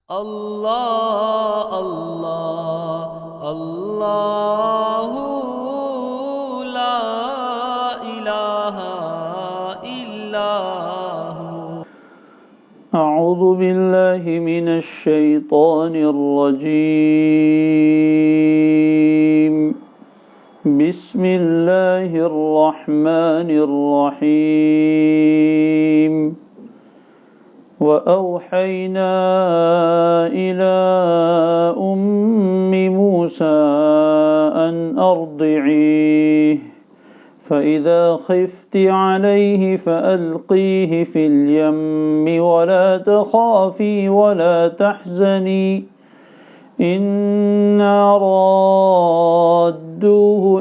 اللہ اللہ اللہ لا الہ الا ہوا۔ اعوذ باللہ من الشیطان الرجیم، بسم اللہ الرحمن الرحیم۔ وَأَوْحَيْنَا إِلَىٰ أُمِّ مُوسَىٰ أَنْ أَرْضِعِيهِ فَإِذَا خِفْتِ عَلَيْهِ فَأَلْقِيهِ فِي الْيَمِّ وَلَا تَخَافِي وَلَا تَحْزَنِي إِنَّا رَادُّوهُ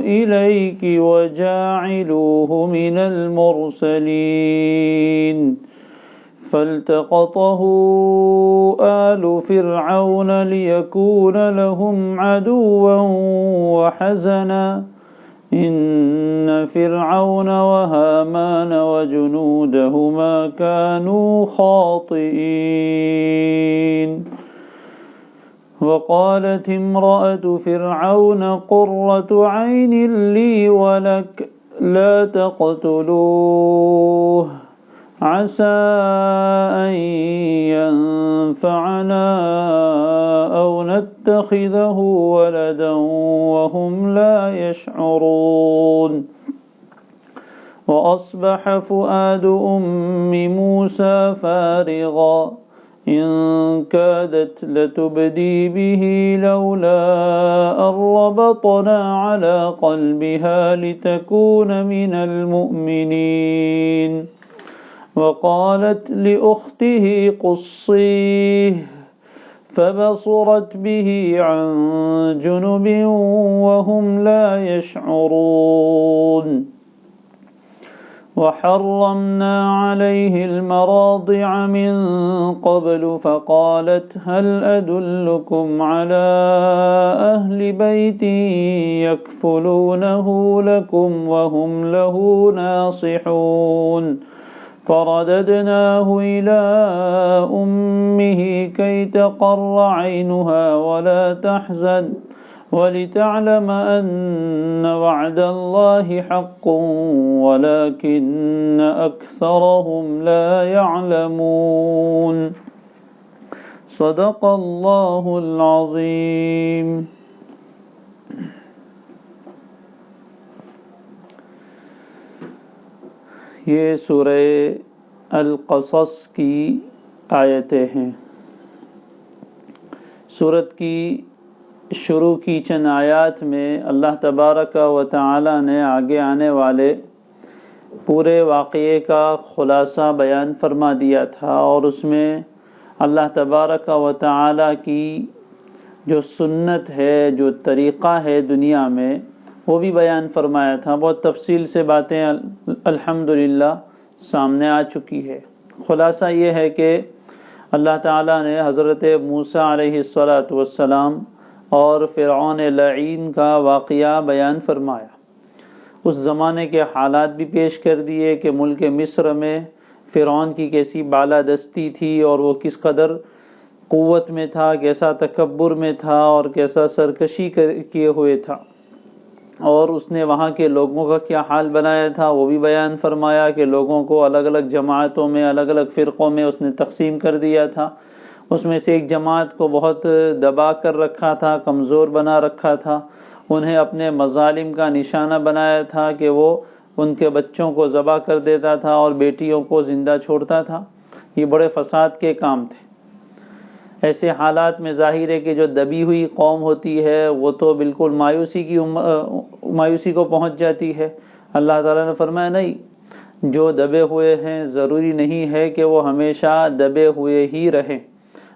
إِلَيْكِ وَجَاعِلُوهُ مِنَ الْمُرْسَلِينَ۔ فالتقطه آل فرعون ليكون لهم عدوا وحزنا إن فرعون وهامان وجنودهما كانوا خاطئين۔ وقالت امرأة فرعون قرة عين لي ولك لا تقتلوه عسى أن ينفعنا أو نتخذه ولدا وهم لا يشعرون۔ وأصبح فؤاد أم موسى فارغا إن كادت لتبدي به لولا أن ربطنا على قلبها لتكون من المؤمنين۔ وقالت لأخته قصيه فبصرت به عن جنب وهم لا يشعرون۔ وحرمنا عليه المراضع من قبل فقالت هل أدلكم على أهل بيت يكفلونه لكم وهم له ناصحون۔ فرددناه إلى أمه كي تقر عينها ولا تحزن ولتعلم أن وعد الله حق ولكن أكثرهم لا يعلمون۔ صدق الله العظيم۔ یہ سورہ القصص کی آیتیں ہیں۔ سورت کی شروع کی چند آیات میں اللہ تبارک و تعالی نے آگے آنے والے پورے واقعے کا خلاصہ بیان فرما دیا تھا، اور اس میں اللہ تبارک و تعالی کی جو سنت ہے، جو طریقہ ہے دنیا میں، وہ بھی بیان فرمایا تھا۔ بہت تفصیل سے باتیں الحمدللہ سامنے آ چکی ہے۔ خلاصہ یہ ہے کہ اللہ تعالیٰ نے حضرت موسیٰ علیہ السلام اور فرعون لعین کا واقعہ بیان فرمایا۔ اس زمانے کے حالات بھی پیش کر دیے کہ ملک مصر میں فرعون کی کیسی بالادستی تھی اور وہ کس قدر قوت میں تھا، کیسا تکبر میں تھا اور کیسا سرکشی کیے ہوئے تھا، اور اس نے وہاں کے لوگوں کا کیا حال بنایا تھا وہ بھی بیان فرمایا کہ لوگوں کو الگ الگ جماعتوں میں، الگ الگ فرقوں میں اس نے تقسیم کر دیا تھا۔ اس میں سے ایک جماعت کو بہت دبا کر رکھا تھا، کمزور بنا رکھا تھا، انہیں اپنے مظالم کا نشانہ بنایا تھا کہ وہ ان کے بچوں کو ذبح کر دیتا تھا اور بیٹیوں کو زندہ چھوڑتا تھا۔ یہ بڑے فساد کے کام تھے۔ ایسے حالات میں ظاہر ہے کہ جو دبی ہوئی قوم ہوتی ہے وہ تو بالکل مایوسی کو پہنچ جاتی ہے۔ اللہ تعالیٰ نے فرمایا نہیں، جو دبے ہوئے ہیں ضروری نہیں ہے کہ وہ ہمیشہ دبے ہوئے ہی رہیں۔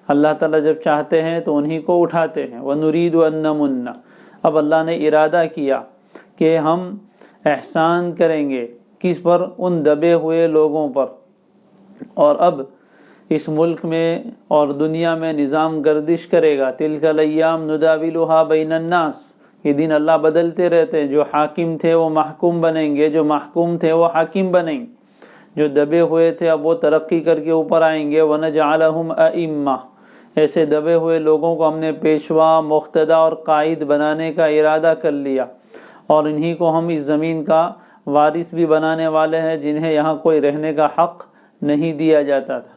اللہ تعالیٰ جب چاہتے ہیں تو انہی کو اٹھاتے ہیں۔ وَنُرِيدُ أَن نَّمُنَّ، اب اللہ نے ارادہ کیا کہ ہم احسان کریں گے کس پر؟ ان دبے ہوئے لوگوں پر۔ اور اب اس ملک میں اور دنیا میں نظام گردش کرے گا۔ تلک الایام نداولها بین الناس، یہ دن اللہ بدلتے رہتے ہیں۔ جو حاکم تھے وہ محکوم بنیں گے، جو محکوم تھے وہ حاکم بنیں گے، جو دبے ہوئے تھے اب وہ ترقی کر کے اوپر آئیں گے۔ وَنَجْعَلَهُمْ أَئِمَّةً، ایسے دبے ہوئے لوگوں کو ہم نے پیشوا، مقتدی اور قائد بنانے کا ارادہ کر لیا، اور انہی کو ہم اس زمین کا وارث بھی بنانے والے ہیں جنہیں یہاں کوئی رہنے کا حق نہیں دیا جاتا تھا،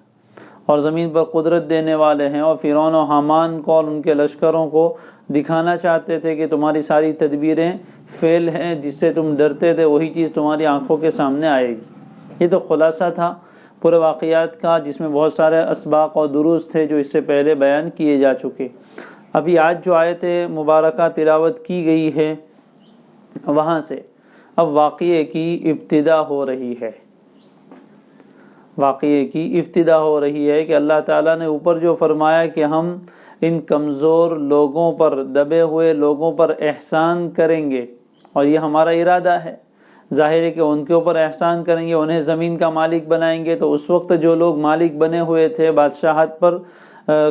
اور زمین پر قدرت دینے والے ہیں۔ اور فرعون و حامان کو اور ان کے لشکروں کو دکھانا چاہتے تھے کہ تمہاری ساری تدبیریں فیل ہیں، جس سے تم ڈرتے تھے وہی چیز تمہاری آنکھوں کے سامنے آئے گی۔ یہ تو خلاصہ تھا پورے واقعات کا، جس میں بہت سارے اسباق اور دروس تھے جو اس سے پہلے بیان کیے جا چکے۔ ابھی آج جو آیت مبارکہ تلاوت کی گئی ہے وہاں سے اب واقعے کی ابتدا ہو رہی ہے، واقعے کی ابتدا ہو رہی ہے کہ اللہ تعالیٰ نے اوپر جو فرمایا کہ ہم ان کمزور لوگوں پر، دبے ہوئے لوگوں پر احسان کریں گے، اور یہ ہمارا ارادہ ہے۔ ظاہر ہے کہ ان کے اوپر احسان کریں گے، انہیں زمین کا مالک بنائیں گے، تو اس وقت جو لوگ مالک بنے ہوئے تھے، بادشاہت پر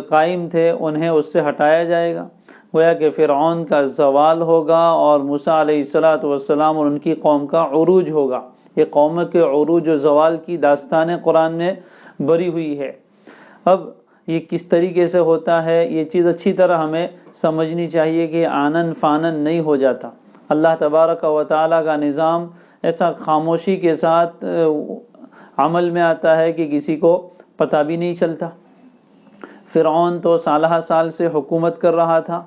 قائم تھے، انہیں اس سے ہٹایا جائے گا۔ گویا کہ فرعون کا زوال ہوگا اور موسیٰ علیہ السلام اور ان کی قوم کا عروج ہوگا۔ یہ قوم کے عروج و زوال کی داستان قرآن میں بری ہوئی ہے۔ اب یہ کس طریقے سے ہوتا ہے، یہ چیز اچھی طرح ہمیں سمجھنی چاہیے کہ آنن فانن نہیں ہو جاتا۔ اللہ تبارک و تعالیٰ کا نظام ایسا خاموشی کے ساتھ عمل میں آتا ہے کہ کسی کو پتہ بھی نہیں چلتا۔ فرعون تو سالہ سال سے حکومت کر رہا تھا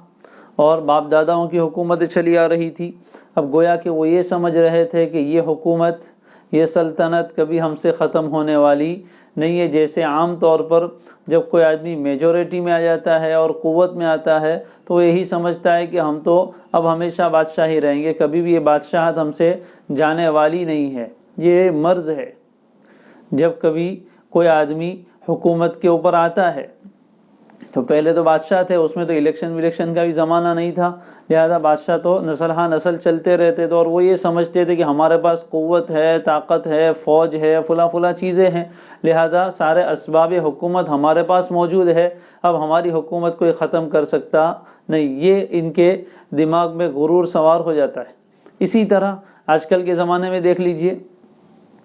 اور باپ داداؤں کی حکومت چلی آ رہی تھی۔ اب گویا کہ وہ یہ سمجھ رہے تھے کہ یہ حکومت، یہ سلطنت کبھی ہم سے ختم ہونے والی نہیں ہے۔ جیسے عام طور پر جب کوئی آدمی میجورٹی میں آ جاتا ہے اور قوت میں آتا ہے تو وہ یہی سمجھتا ہے کہ ہم تو اب ہمیشہ بادشاہ ہی رہیں گے، کبھی بھی یہ بادشاہت ہم سے جانے والی نہیں ہے۔ یہ مرض ہے۔ جب کبھی کوئی آدمی حکومت کے اوپر آتا ہے تو پہلے تو بادشاہ تھے، اس میں تو الیکشن کا بھی زمانہ نہیں تھا، لہذا بادشاہ تو نسل ہاں نسل چلتے رہتے تھے، اور وہ یہ سمجھتے تھے کہ ہمارے پاس قوت ہے، طاقت ہے، فوج ہے، فلاں چیزیں ہیں، لہذا سارے اسباب حکومت ہمارے پاس موجود ہے، اب ہماری حکومت کوئی ختم کر سکتا نہیں۔ یہ ان کے دماغ میں غرور سوار ہو جاتا ہے۔ اسی طرح آج کل کے زمانے میں دیکھ لیجئے،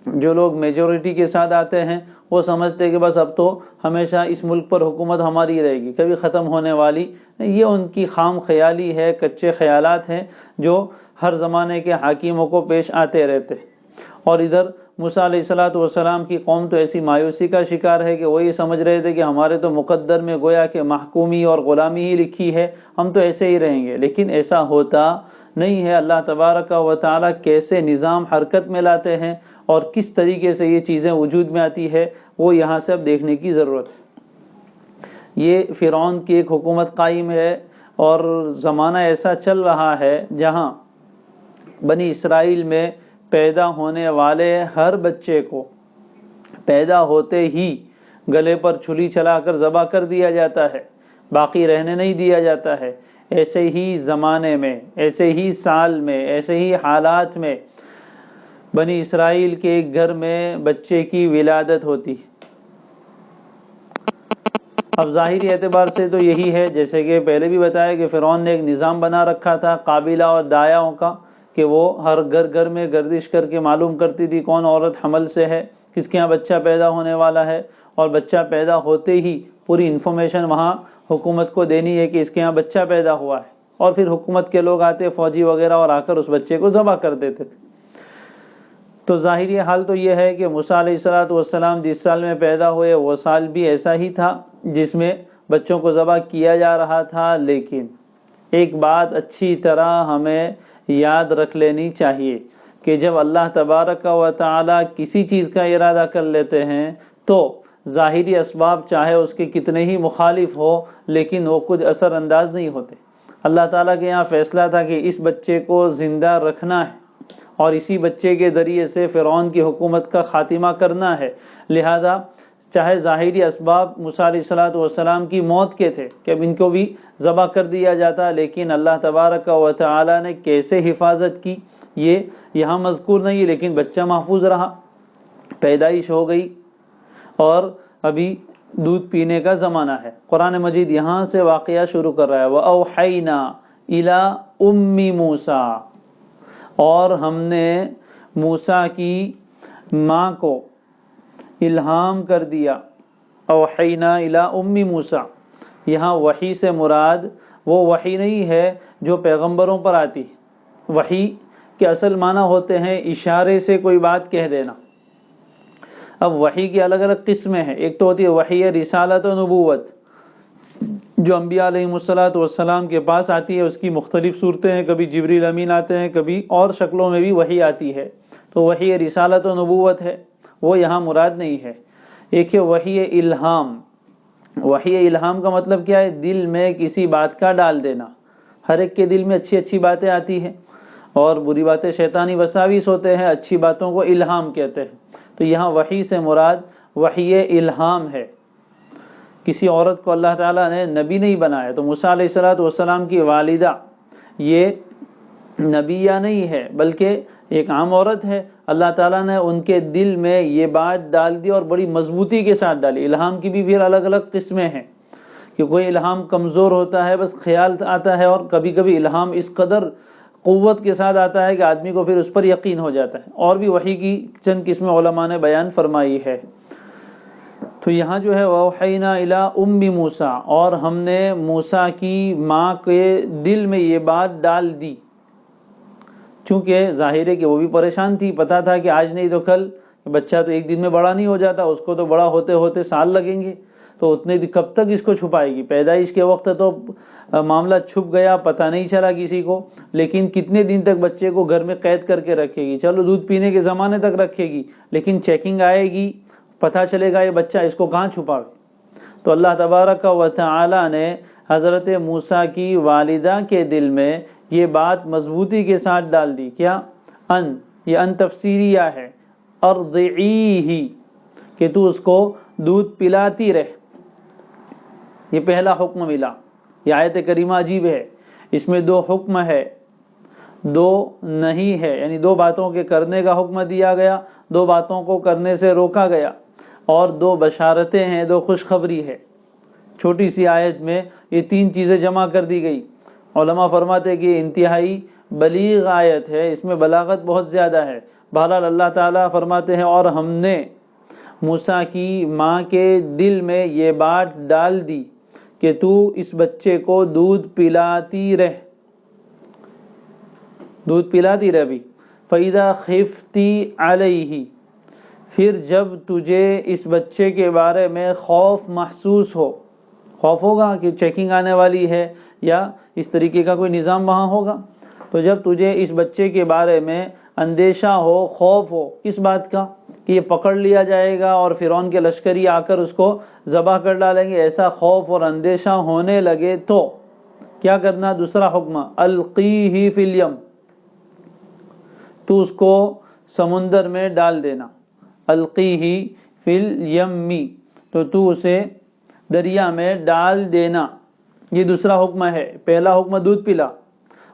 جو لوگ میجورٹی کے ساتھ آتے ہیں وہ سمجھتے ہیں کہ بس اب تو ہمیشہ اس ملک پر حکومت ہماری رہے گی، کبھی ختم ہونے والی نہیں۔ یہ ان کی خام خیالی ہے، کچے خیالات ہیں جو ہر زمانے کے حاکموں کو پیش آتے رہتے ہیں۔ اور ادھر موسیٰ علیہ السلام کی قوم تو ایسی مایوسی کا شکار ہے کہ وہ یہ سمجھ رہے تھے کہ ہمارے تو مقدر میں گویا کہ محکومی اور غلامی ہی لکھی ہے، ہم تو ایسے ہی رہیں گے، لیکن ایسا ہوتا نہیں ہے۔ اللہ تبارک و تعالیٰ کیسے نظام حرکت میں لاتے ہیں اور کس طریقے سے یہ چیزیں وجود میں آتی ہے، وہ یہاں سے اب دیکھنے کی ضرورت ہے۔ یہ فرعون کی ایک حکومت قائم ہے، اور زمانہ ایسا چل رہا ہے جہاں بنی اسرائیل میں پیدا ہونے والے ہر بچے کو پیدا ہوتے ہی گلے پر چھری چلا کر ذبح کر دیا جاتا ہے، باقی رہنے نہیں دیا جاتا ہے۔ ایسے ہی زمانے میں، ایسے ہی سال میں، ایسے ہی حالات میں بنی اسرائیل کے ایک گھر میں بچے کی ولادت ہوتی۔ اب ظاہری اعتبار سے تو یہی ہے، جیسے کہ پہلے بھی بتایا کہ فرعون نے ایک نظام بنا رکھا تھا قابلہ اور دایاؤں کا، کہ وہ ہر گھر میں گردش کر کے معلوم کرتی تھی کون عورت حمل سے ہے، کس کے یہاں بچہ پیدا ہونے والا ہے، اور بچہ پیدا ہوتے ہی پوری انفارمیشن وہاں حکومت کو دینی ہے کہ اس کے یہاں بچہ پیدا ہوا ہے، اور پھر حکومت کے لوگ آتے، فوجی وغیرہ، اور آ کر اس بچے کو ذبح کر دیتے تھے۔ تو ظاہری حال تو یہ ہے کہ موسیٰ علیہ السلام جس سال میں پیدا ہوئے وہ سال بھی ایسا ہی تھا جس میں بچوں کو ذبح کیا جا رہا تھا۔ لیکن ایک بات اچھی طرح ہمیں یاد رکھ لینی چاہیے کہ جب اللہ تبارک و تعالی کسی چیز کا ارادہ کر لیتے ہیں تو ظاہری اسباب چاہے اس کے کتنے ہی مخالف ہو، لیکن وہ کچھ اثر انداز نہیں ہوتے۔ اللہ تعالیٰ کے یہاں فیصلہ تھا کہ اس بچے کو زندہ رکھنا ہے، اور اسی بچے کے ذریعے سے فرعون کی حکومت کا خاتمہ کرنا ہے، لہذا چاہے ظاہری اسباب موسیٰ علیہ السلام کی موت کے تھے کہ اب ان کو بھی ذبح کر دیا جاتا، لیکن اللہ تبارک و تعالی نے کیسے حفاظت کی یہ یہاں مذکور نہیں، لیکن بچہ محفوظ رہا، پیدائش ہو گئی، اور ابھی دودھ پینے کا زمانہ ہے۔ قرآن مجید یہاں سے واقعہ شروع کر رہا ہے، وَأَوْحَيْنَا إِلَىٰ أُمِّ مُوسَىٰ، اور ہم نے موسیٰ کی ماں کو الہام کر دیا۔ اوحینا الی ام موسیٰ، یہاں وحی سے مراد وہ وحی نہیں ہے جو پیغمبروں پر آتی. وحی کے اصل معنی ہوتے ہیں اشارے سے کوئی بات کہہ دینا. اب وحی کی الگ الگ قسمیں ہیں. ایک تو ہوتی ہے وحی رسالت و نبوت جو انبیاء علیہم السلام کے پاس آتی ہے. اس کی مختلف صورتیں ہیں, کبھی جبریل امین آتے ہیں, کبھی اور شکلوں میں بھی وحی آتی ہے. تو وحی رسالت و نبوت ہے, وہ یہاں مراد نہیں ہے. ایک ہے وحی الہام. وحی الہام کا مطلب کیا ہے؟ دل میں کسی بات کا ڈال دینا. ہر ایک کے دل میں اچھی اچھی باتیں آتی ہیں اور بری باتیں شیطانی وساوس ہوتے ہیں, اچھی باتوں کو الہام کہتے ہیں. تو یہاں وحی سے مراد وحی الہام ہے. کسی عورت کو اللہ تعالیٰ نے نبی نہیں بنایا. تو موسیٰ علیہ السلام کی والدہ یہ نبیہ نہیں ہے بلکہ ایک عام عورت ہے. اللہ تعالیٰ نے ان کے دل میں یہ بات ڈال دی اور بڑی مضبوطی کے ساتھ ڈالی. الہام کی بھی پھر الگ الگ قسمیں ہیں کہ کوئی الہام کمزور ہوتا ہے, بس خیال آتا ہے, اور کبھی کبھی الہام اس قدر قوت کے ساتھ آتا ہے کہ آدمی کو پھر اس پر یقین ہو جاتا ہے. اور بھی وحی کی چند قسمیں علماء نے بیان فرمائی ہے. تو یہاں جو ہے وَأَوْحَيْنَا إِلَىٰ أُمِّ مُوسیٰ, اور ہم نے موسیٰ کی ماں کے دل میں یہ بات ڈال دی. چونکہ ظاہر ہے کہ وہ بھی پریشان تھی, پتہ تھا کہ آج نہیں تو کل بچہ تو ایک دن میں بڑا نہیں ہو جاتا, اس کو تو بڑا ہوتے ہوتے سال لگیں گے. تو اتنے کب تک اس کو چھپائے گی؟ پیدائش کے وقت تو معاملہ چھپ گیا, پتہ نہیں چلا کسی کو, لیکن کتنے دن تک بچے کو گھر میں قید کر کے رکھے گی؟ چلو دودھ پینے کے زمانے تک رکھے گی, لیکن چیکنگ آئے گی, پتہ چلے گا یہ بچہ, اس کو کہاں چھپاوے؟ تو اللہ تبارک و تعالی نے حضرت موسیٰ کی والدہ کے دل میں یہ بات مضبوطی کے ساتھ ڈال دی. کیا؟ یہ ان تفسیریہ ہے. ارضعیہ, کہ تو اس کو دودھ پلاتی رہ. یہ پہلا حکم ملا. یہ آیت کریمہ عجیب ہے, اس میں دو حکم ہے, دو نہیں ہے, یعنی دو باتوں کے کرنے کا حکم دیا گیا, دو باتوں کو کرنے سے روکا گیا, اور دو بشارتیں ہیں, دو خوشخبری ہے. چھوٹی سی آیت میں یہ تین چیزیں جمع کر دی گئی. علماء فرماتے ہیں کہ یہ انتہائی بلیغ آیت ہے, اس میں بلاغت بہت زیادہ ہے. بہرحال اللہ تعالیٰ فرماتے ہیں اور ہم نے موسیٰ کی ماں کے دل میں یہ بات ڈال دی کہ تو اس بچے کو دودھ پلاتی رہ, دودھ پلاتی رہ بھی. فَإِذَا خِفْتِ عَلَيْهِ, پھر جب تجھے اس بچے کے بارے میں خوف محسوس ہو, خوف ہوگا کہ چیکنگ آنے والی ہے یا اس طریقے کا کوئی نظام وہاں ہوگا, تو جب تجھے اس بچے کے بارے میں اندیشہ ہو, خوف ہو, کس بات کا؟ کہ یہ پکڑ لیا جائے گا اور فرعون کے لشکری آ کر اس کو ذبح کر ڈالیں گے, ایسا خوف اور اندیشہ ہونے لگے تو کیا کرنا؟ دوسرا حکم القیہ فی الیم, تو اس کو سمندر میں ڈال دینا. القیہ فی الیم, تو اسے دریا میں ڈال دینا. یہ دوسرا حکم ہے. پہلا حکم دودھ پلا,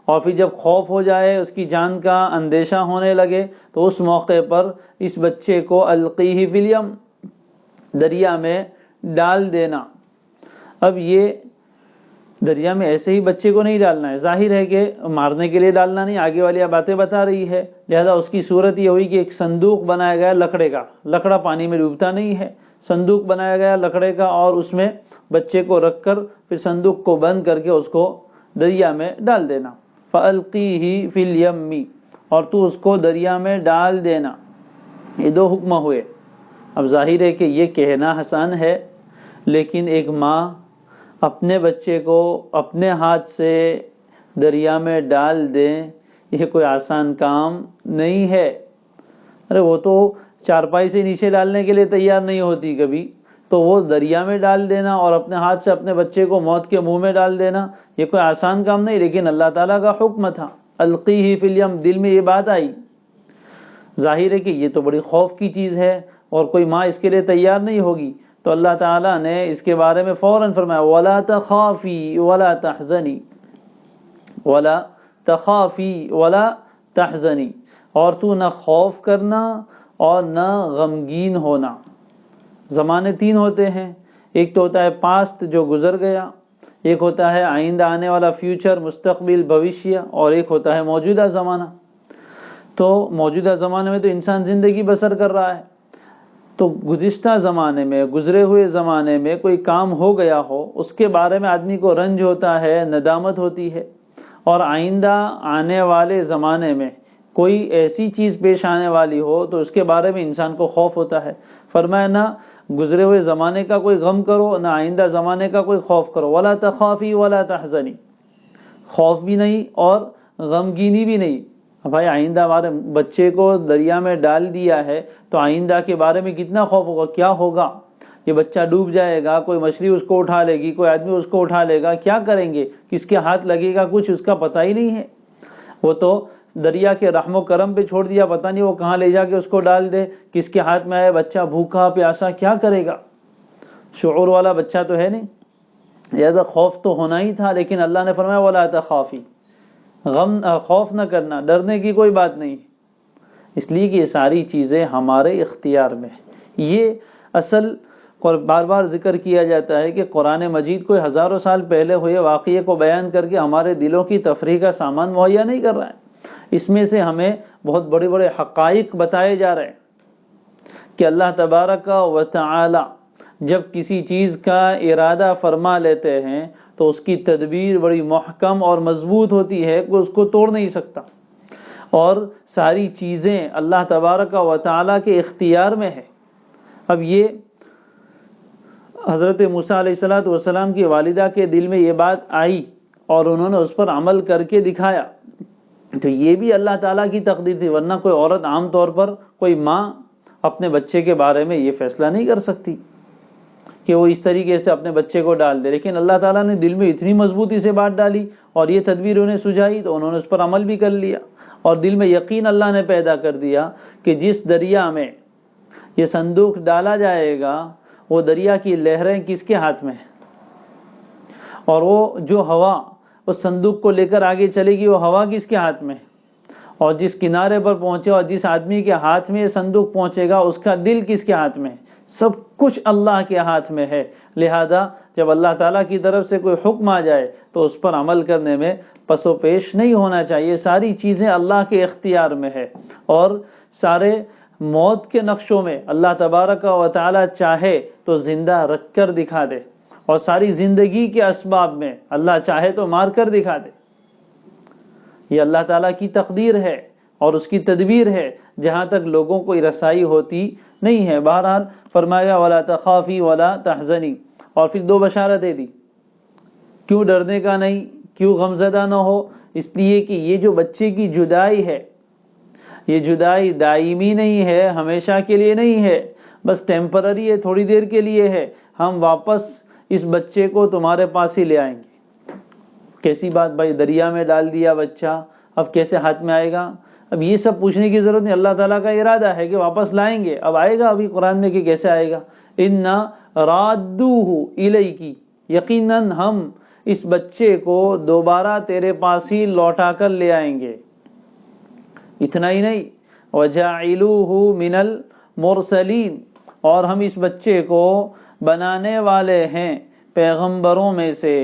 اور پھر جب خوف ہو جائے, اس کی جان کا اندیشہ ہونے لگے, تو اس موقع پر اس بچے کو القیہ فی الیم, دریا میں ڈال دینا. اب یہ دریا میں ایسے ہی بچے کو نہیں ڈالنا ہے, ظاہر ہے کہ مارنے کے لیے ڈالنا نہیں, آگے والی باتیں بتا رہی ہے. لہذا اس کی صورت یہ ہوئی کہ ایک صندوق بنایا گیا لکڑے کا, لکڑا پانی میں ڈوبتا نہیں ہے, صندوق بنایا گیا لکڑے کا, اور اس میں بچے کو رکھ کر پھر صندوق کو بند کر کے اس کو دریا میں ڈال دینا. فَأَلْقِيهِ فِي الْيَمِّ, اور تو اس کو دریا میں ڈال دینا. یہ دو حکم ہوئے. اب ظاہر ہے کہ یہ کہنا آسان ہے, لیکن ایک ماں اپنے بچے کو اپنے ہاتھ سے دریا میں ڈال دے, یہ کوئی آسان کام نہیں ہے. ارے وہ تو چارپائی سے نیچے ڈالنے کے لیے تیار نہیں ہوتی کبھی, تو وہ دریا میں ڈال دینا اور اپنے ہاتھ سے اپنے بچے کو موت کے منہ میں ڈال دینا, یہ کوئی آسان کام نہیں. لیکن اللہ تعالیٰ کا حکم تھا القیہ فی الیم, دل میں یہ بات آئی. ظاہر ہے کہ یہ تو بڑی خوف کی چیز ہے اور کوئی ماں اس کے لیے تیار نہیں ہوگی. تو اللہ تعالیٰ نے اس کے بارے میں فوراً فرمایا وَلَا تَخَافِي وَلَا تَحْزَنِي, وَلَا تَخَافِي وَلَا تَحْزَنِي, اور تو نہ خوف کرنا اور نہ غمگین ہونا. زمانے تین ہوتے ہیں, ایک تو ہوتا ہے پاسٹ جو گزر گیا, ایک ہوتا ہے آئندہ آنے والا فیوچر مستقبل بھوشیہ, اور ایک ہوتا ہے موجودہ زمانہ. تو موجودہ زمانے میں تو انسان زندگی بسر کر رہا ہے, تو گزشتہ زمانے میں، گزرے ہوئے زمانے میں کوئی کام ہو گیا ہو، اس کے بارے میں آدمی کو رنج ہوتا ہے، ندامت ہوتی ہے، اور آئندہ آنے والے زمانے میں کوئی ایسی چیز پیش آنے والی ہو تو اس کے بارے میں انسان کو خوف ہوتا ہے۔ فرمایا نہ گزرے ہوئے زمانے کا کوئی غم کرو، نہ آئندہ زمانے کا کوئی خوف کرو، ولا تخافی ولا تحزنی، خوف بھی نہیں اور غمگینی بھی نہیں۔ بھائی آئندہ ہمارے بچے کو دریا میں ڈال دیا ہے تو آئندہ کے بارے میں کتنا خوف ہوگا، کیا ہوگا، یہ بچہ ڈوب جائے گا، کوئی مچھلی اس کو اٹھا لے گی، کوئی آدمی اس کو اٹھا لے گا، کیا کریں گے، کس کے ہاتھ لگے گا، کچھ اس کا پتہ ہی نہیں ہے۔ وہ تو دریا کے رحم و کرم پہ چھوڑ دیا، پتہ نہیں وہ کہاں لے جا کے اس کو ڈال دے، کس کے ہاتھ میں آئے، بچہ بھوکا پیاسا کیا کرے گا، شعور والا بچہ تو ہے نہیں۔ لہذا خوف تو ہونا ہی تھا، لیکن اللہ نے فرمایا ولا تخافی، خوف نہ کرنا، ڈرنے کی کوئی بات نہیں، اس لیے کہ یہ ساری چیزیں ہمارے اختیار میں ہیں۔ یہ اصل بار بار ذکر کیا جاتا ہے کہ قرآن مجید کوئی ہزاروں سال پہلے ہوئے واقعے کو بیان کر کے ہمارے دلوں کی تفریح کا سامان مہیا نہیں کر رہا ہے، اس میں سے ہمیں بہت بڑے بڑے حقائق بتائے جا رہے ہیں کہ اللہ تبارک و تعالی جب کسی چیز کا ارادہ فرما لیتے ہیں تو اس کی تدبیر بڑی محکم اور مضبوط ہوتی ہے، کوئی اس کو توڑ نہیں سکتا، اور ساری چیزیں اللہ تبارک و تعالی کے اختیار میں ہے۔ اب یہ حضرت موسیٰ علیہ السلام کی والدہ کے دل میں یہ بات آئی اور انہوں نے اس پر عمل کر کے دکھایا، تو یہ بھی اللہ تعالیٰ کی تقدیر تھی، ورنہ کوئی عورت عام طور پر کوئی ماں اپنے بچے کے بارے میں یہ فیصلہ نہیں کر سکتی کہ وہ اس طریقے سے اپنے بچے کو ڈال دے، لیکن اللہ تعالیٰ نے دل میں اتنی مضبوطی سے بات ڈالی اور یہ تدبیر انہیں سجائی تو انہوں نے اس پر عمل بھی کر لیا، اور دل میں یقین اللہ نے پیدا کر دیا کہ جس دریا میں یہ صندوق ڈالا جائے گا وہ دریا کی لہریں کس کے ہاتھ میں ہیں، اور وہ جو ہوا اس صندوق کو لے کر آگے چلے گی وہ ہوا کس کے ہاتھ میں ہے، اور جس کنارے پر پہنچے اور جس آدمی کے ہاتھ میں یہ صندوق پہنچے گا اس کا دل کس کے ہاتھ میں ہے، سب کچھ اللہ کے ہاتھ میں ہے۔ لہذا جب اللہ تعالیٰ کی طرف سے کوئی حکم آ جائے تو اس پر عمل کرنے میں پس و پیش نہیں ہونا چاہیے، ساری چیزیں اللہ کے اختیار میں ہے، اور سارے موت کے نقشوں میں اللہ تبارک و تعالی چاہے تو زندہ رکھ کر دکھا دے، اور ساری زندگی کے اسباب میں اللہ چاہے تو مار کر دکھا دے۔ یہ اللہ تعالیٰ کی تقدیر ہے اور اس کی تدبیر ہے، جہاں تک لوگوں کو رسائی ہوتی نہیں ہے۔ بہرحال فرمایا ولا تخافی ولا تحزنی، اور پھر دو بشارتیں دی، کیوں ڈرنے کا نہیں، کیوں غمزدہ نہ ہو، اس لیے کہ یہ جو بچے کی جدائی ہے یہ جدائی دائمی نہیں ہے، ہمیشہ کے لیے نہیں ہے، بس ٹیمپرری ہے، تھوڑی دیر کے لیے ہے، ہم واپس اس بچے کو تمہارے پاس ہی لے آئیں گے۔ کیسی بات بھائی، دریا میں ڈال دیا بچہ، اب کیسے ہاتھ میں آئے گا؟ اب یہ سب پوچھنے کی ضرورت نہیں، اللہ تعالیٰ کا ارادہ ہے کہ واپس لائیں گے، اب آئے گا ابھی قرآن میں کہ کیسے آئے گا، اِنَّا رَادُّوهُ إِلَيْكِ، یقیناً ہم اس بچے کو دوبارہ تیرے پاس ہی لوٹا کر لے آئیں گے۔ اتنا ہی نہیں، وَجَاعِلُوهُ مِنَ الْمُرْسَلِينَ، اور ہم اس بچے کو بنانے والے ہیں پیغمبروں میں سے۔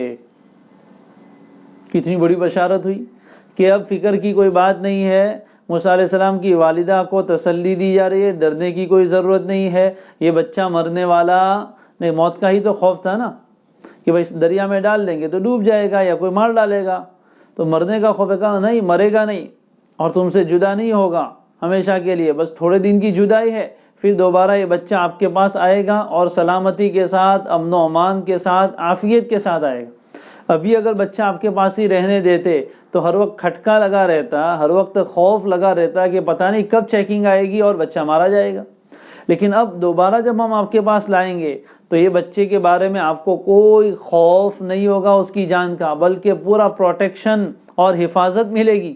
کتنی بڑی بشارت ہوئی کہ اب فکر کی کوئی بات نہیں ہے، موسیٰ علیہ السلام کی والدہ کو تسلی دی جا رہی ہے، ڈرنے کی کوئی ضرورت نہیں ہے، یہ بچہ مرنے والا نہیں، موت کا ہی تو خوف تھا نا کہ بھائی دریا میں ڈال دیں گے تو ڈوب جائے گا یا کوئی مار ڈالے گا، تو مرنے کا خوف ہے، کہا نہیں مرے گا نہیں، اور تم سے جدا نہیں ہوگا ہمیشہ کے لیے، بس تھوڑے دن کی جدائی ہے، پھر دوبارہ یہ بچہ آپ کے پاس آئے گا اور سلامتی کے ساتھ، امن و امان کے ساتھ، عافیت کے ساتھ آئے گا۔ ابھی اگر بچہ آپ کے پاس ہی رہنے دیتے تو ہر وقت کھٹکا لگا رہتا، ہر وقت خوف لگا رہتا کہ پتہ نہیں کب چیکنگ آئے گی اور بچہ مارا جائے گا۔ لیکن اب دوبارہ جب ہم آپ کے پاس لائیں گے تو یہ بچے کے بارے میں آپ کو کوئی خوف نہیں ہوگا اس کی جان کا، بلکہ پورا پروٹیکشن اور حفاظت ملے گی۔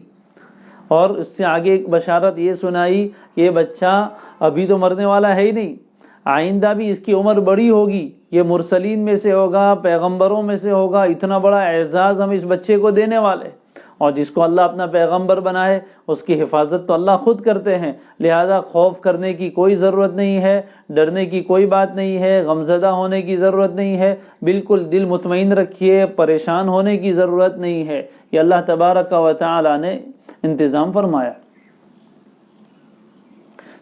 اور اس سے آگے ایک بشارت یہ سنائی کہ یہ بچہ ابھی تو مرنے والا ہے ہی نہیں، آئندہ بھی اس کی عمر بڑی ہوگی، یہ مرسلین میں سے ہوگا، پیغمبروں میں سے ہوگا، اتنا بڑا اعزاز ہم اس بچے کو دینے والے، اور جس کو اللہ اپنا پیغمبر بنائے اس کی حفاظت تو اللہ خود کرتے ہیں۔ لہذا خوف کرنے کی کوئی ضرورت نہیں ہے، ڈرنے کی کوئی بات نہیں ہے، غمزدہ ہونے کی ضرورت نہیں ہے، بالکل دل مطمئن رکھیے، پریشان ہونے کی ضرورت نہیں ہے، یہ اللہ تبارک و تعالی نے انتظام فرمایا۔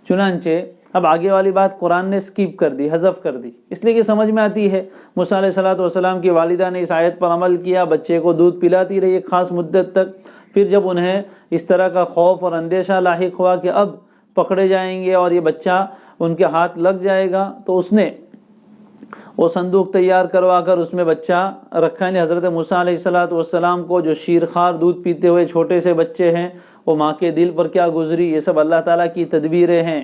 چنانچہ اب آگے والی بات قرآن نے اسکیپ کر دی، حذف کر دی، اس لیے کہ سمجھ میں آتی ہے۔ موسیٰ علیہ السلام کی والدہ نے اس آیت پر عمل کیا، بچے کو دودھ پلاتی رہی ایک خاص مدت تک۔ پھر جب انہیں اس طرح کا خوف اور اندیشہ لاحق ہوا کہ اب پکڑے جائیں گے اور یہ بچہ ان کے ہاتھ لگ جائے گا، تو اس نے وہ صندوق تیار کروا کر اس میں بچہ رکھا۔ یعنی حضرت موسیٰ علیہ السلام کو جو شیرخوار دودھ پیتے ہوئے چھوٹے سے بچے ہیں، وہ ماں کے دل پر کیا گزری، یہ سب اللہ تعالیٰ کی تدبیریں ہیں۔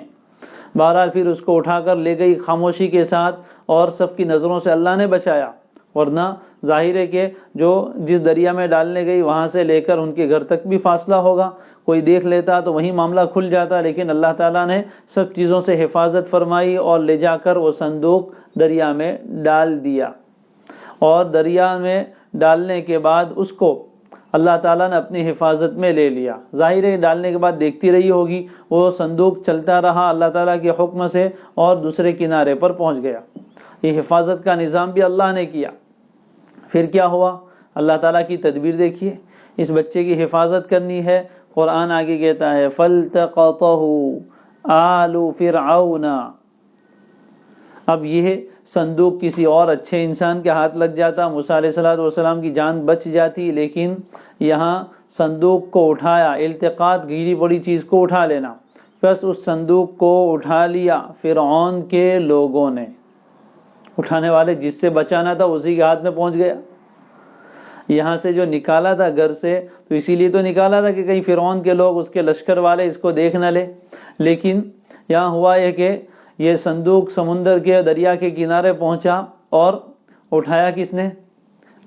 بہرحال پھر اس کو اٹھا کر لے گئی خاموشی کے ساتھ، اور سب کی نظروں سے اللہ نے بچایا، ورنہ ظاہر ہے کہ جو جس دریا میں ڈالنے گئی وہاں سے لے کر ان کے گھر تک بھی فاصلہ ہوگا، کوئی دیکھ لیتا تو وہیں معاملہ کھل جاتا، لیکن اللہ تعالیٰ نے سب چیزوں سے حفاظت فرمائی اور لے جا کر وہ صندوق دریا میں ڈال دیا۔ اور دریا میں ڈالنے کے بعد اس کو اللہ تعالیٰ نے اپنی حفاظت میں لے لیا۔ ظاہر ہے ڈالنے کے بعد دیکھتی رہی ہوگی، وہ صندوق چلتا رہا اللہ تعالیٰ کے حکم سے اور دوسرے کنارے پر پہنچ گیا۔ یہ حفاظت کا نظام بھی اللہ نے کیا۔ پھر کیا ہوا، اللہ تعالیٰ کی تدبیر دیکھیے، اس بچے کی حفاظت کرنی ہے۔ قرآن آگے کہتا ہے فَالْتَقَطَهُ آلُ فِرْعَوْنَ۔ اب یہ صندوق کسی اور اچھے انسان کے ہاتھ لگ جاتا، موسیٰ علیہ السلام کی جان بچ جاتی، لیکن یہاں صندوق کو اٹھایا، التقاط گیلی بڑی چیز کو اٹھا لینا، بس اس صندوق کو اٹھا لیا فرعون کے لوگوں نے۔ اٹھانے والے جس سے بچانا تھا اسی کے ہاتھ میں پہنچ گیا۔ یہاں سے جو نکالا تھا گھر سے، تو اسی لیے تو نکالا تھا کہ کہیں فرعون کے لوگ، اس کے لشکر والے اس کو دیکھ نہ لے، لیکن یہاں ہوا یہ کہ یہ صندوق سمندر کے دریا کے کنارے پہنچا، اور اٹھایا کس نے؟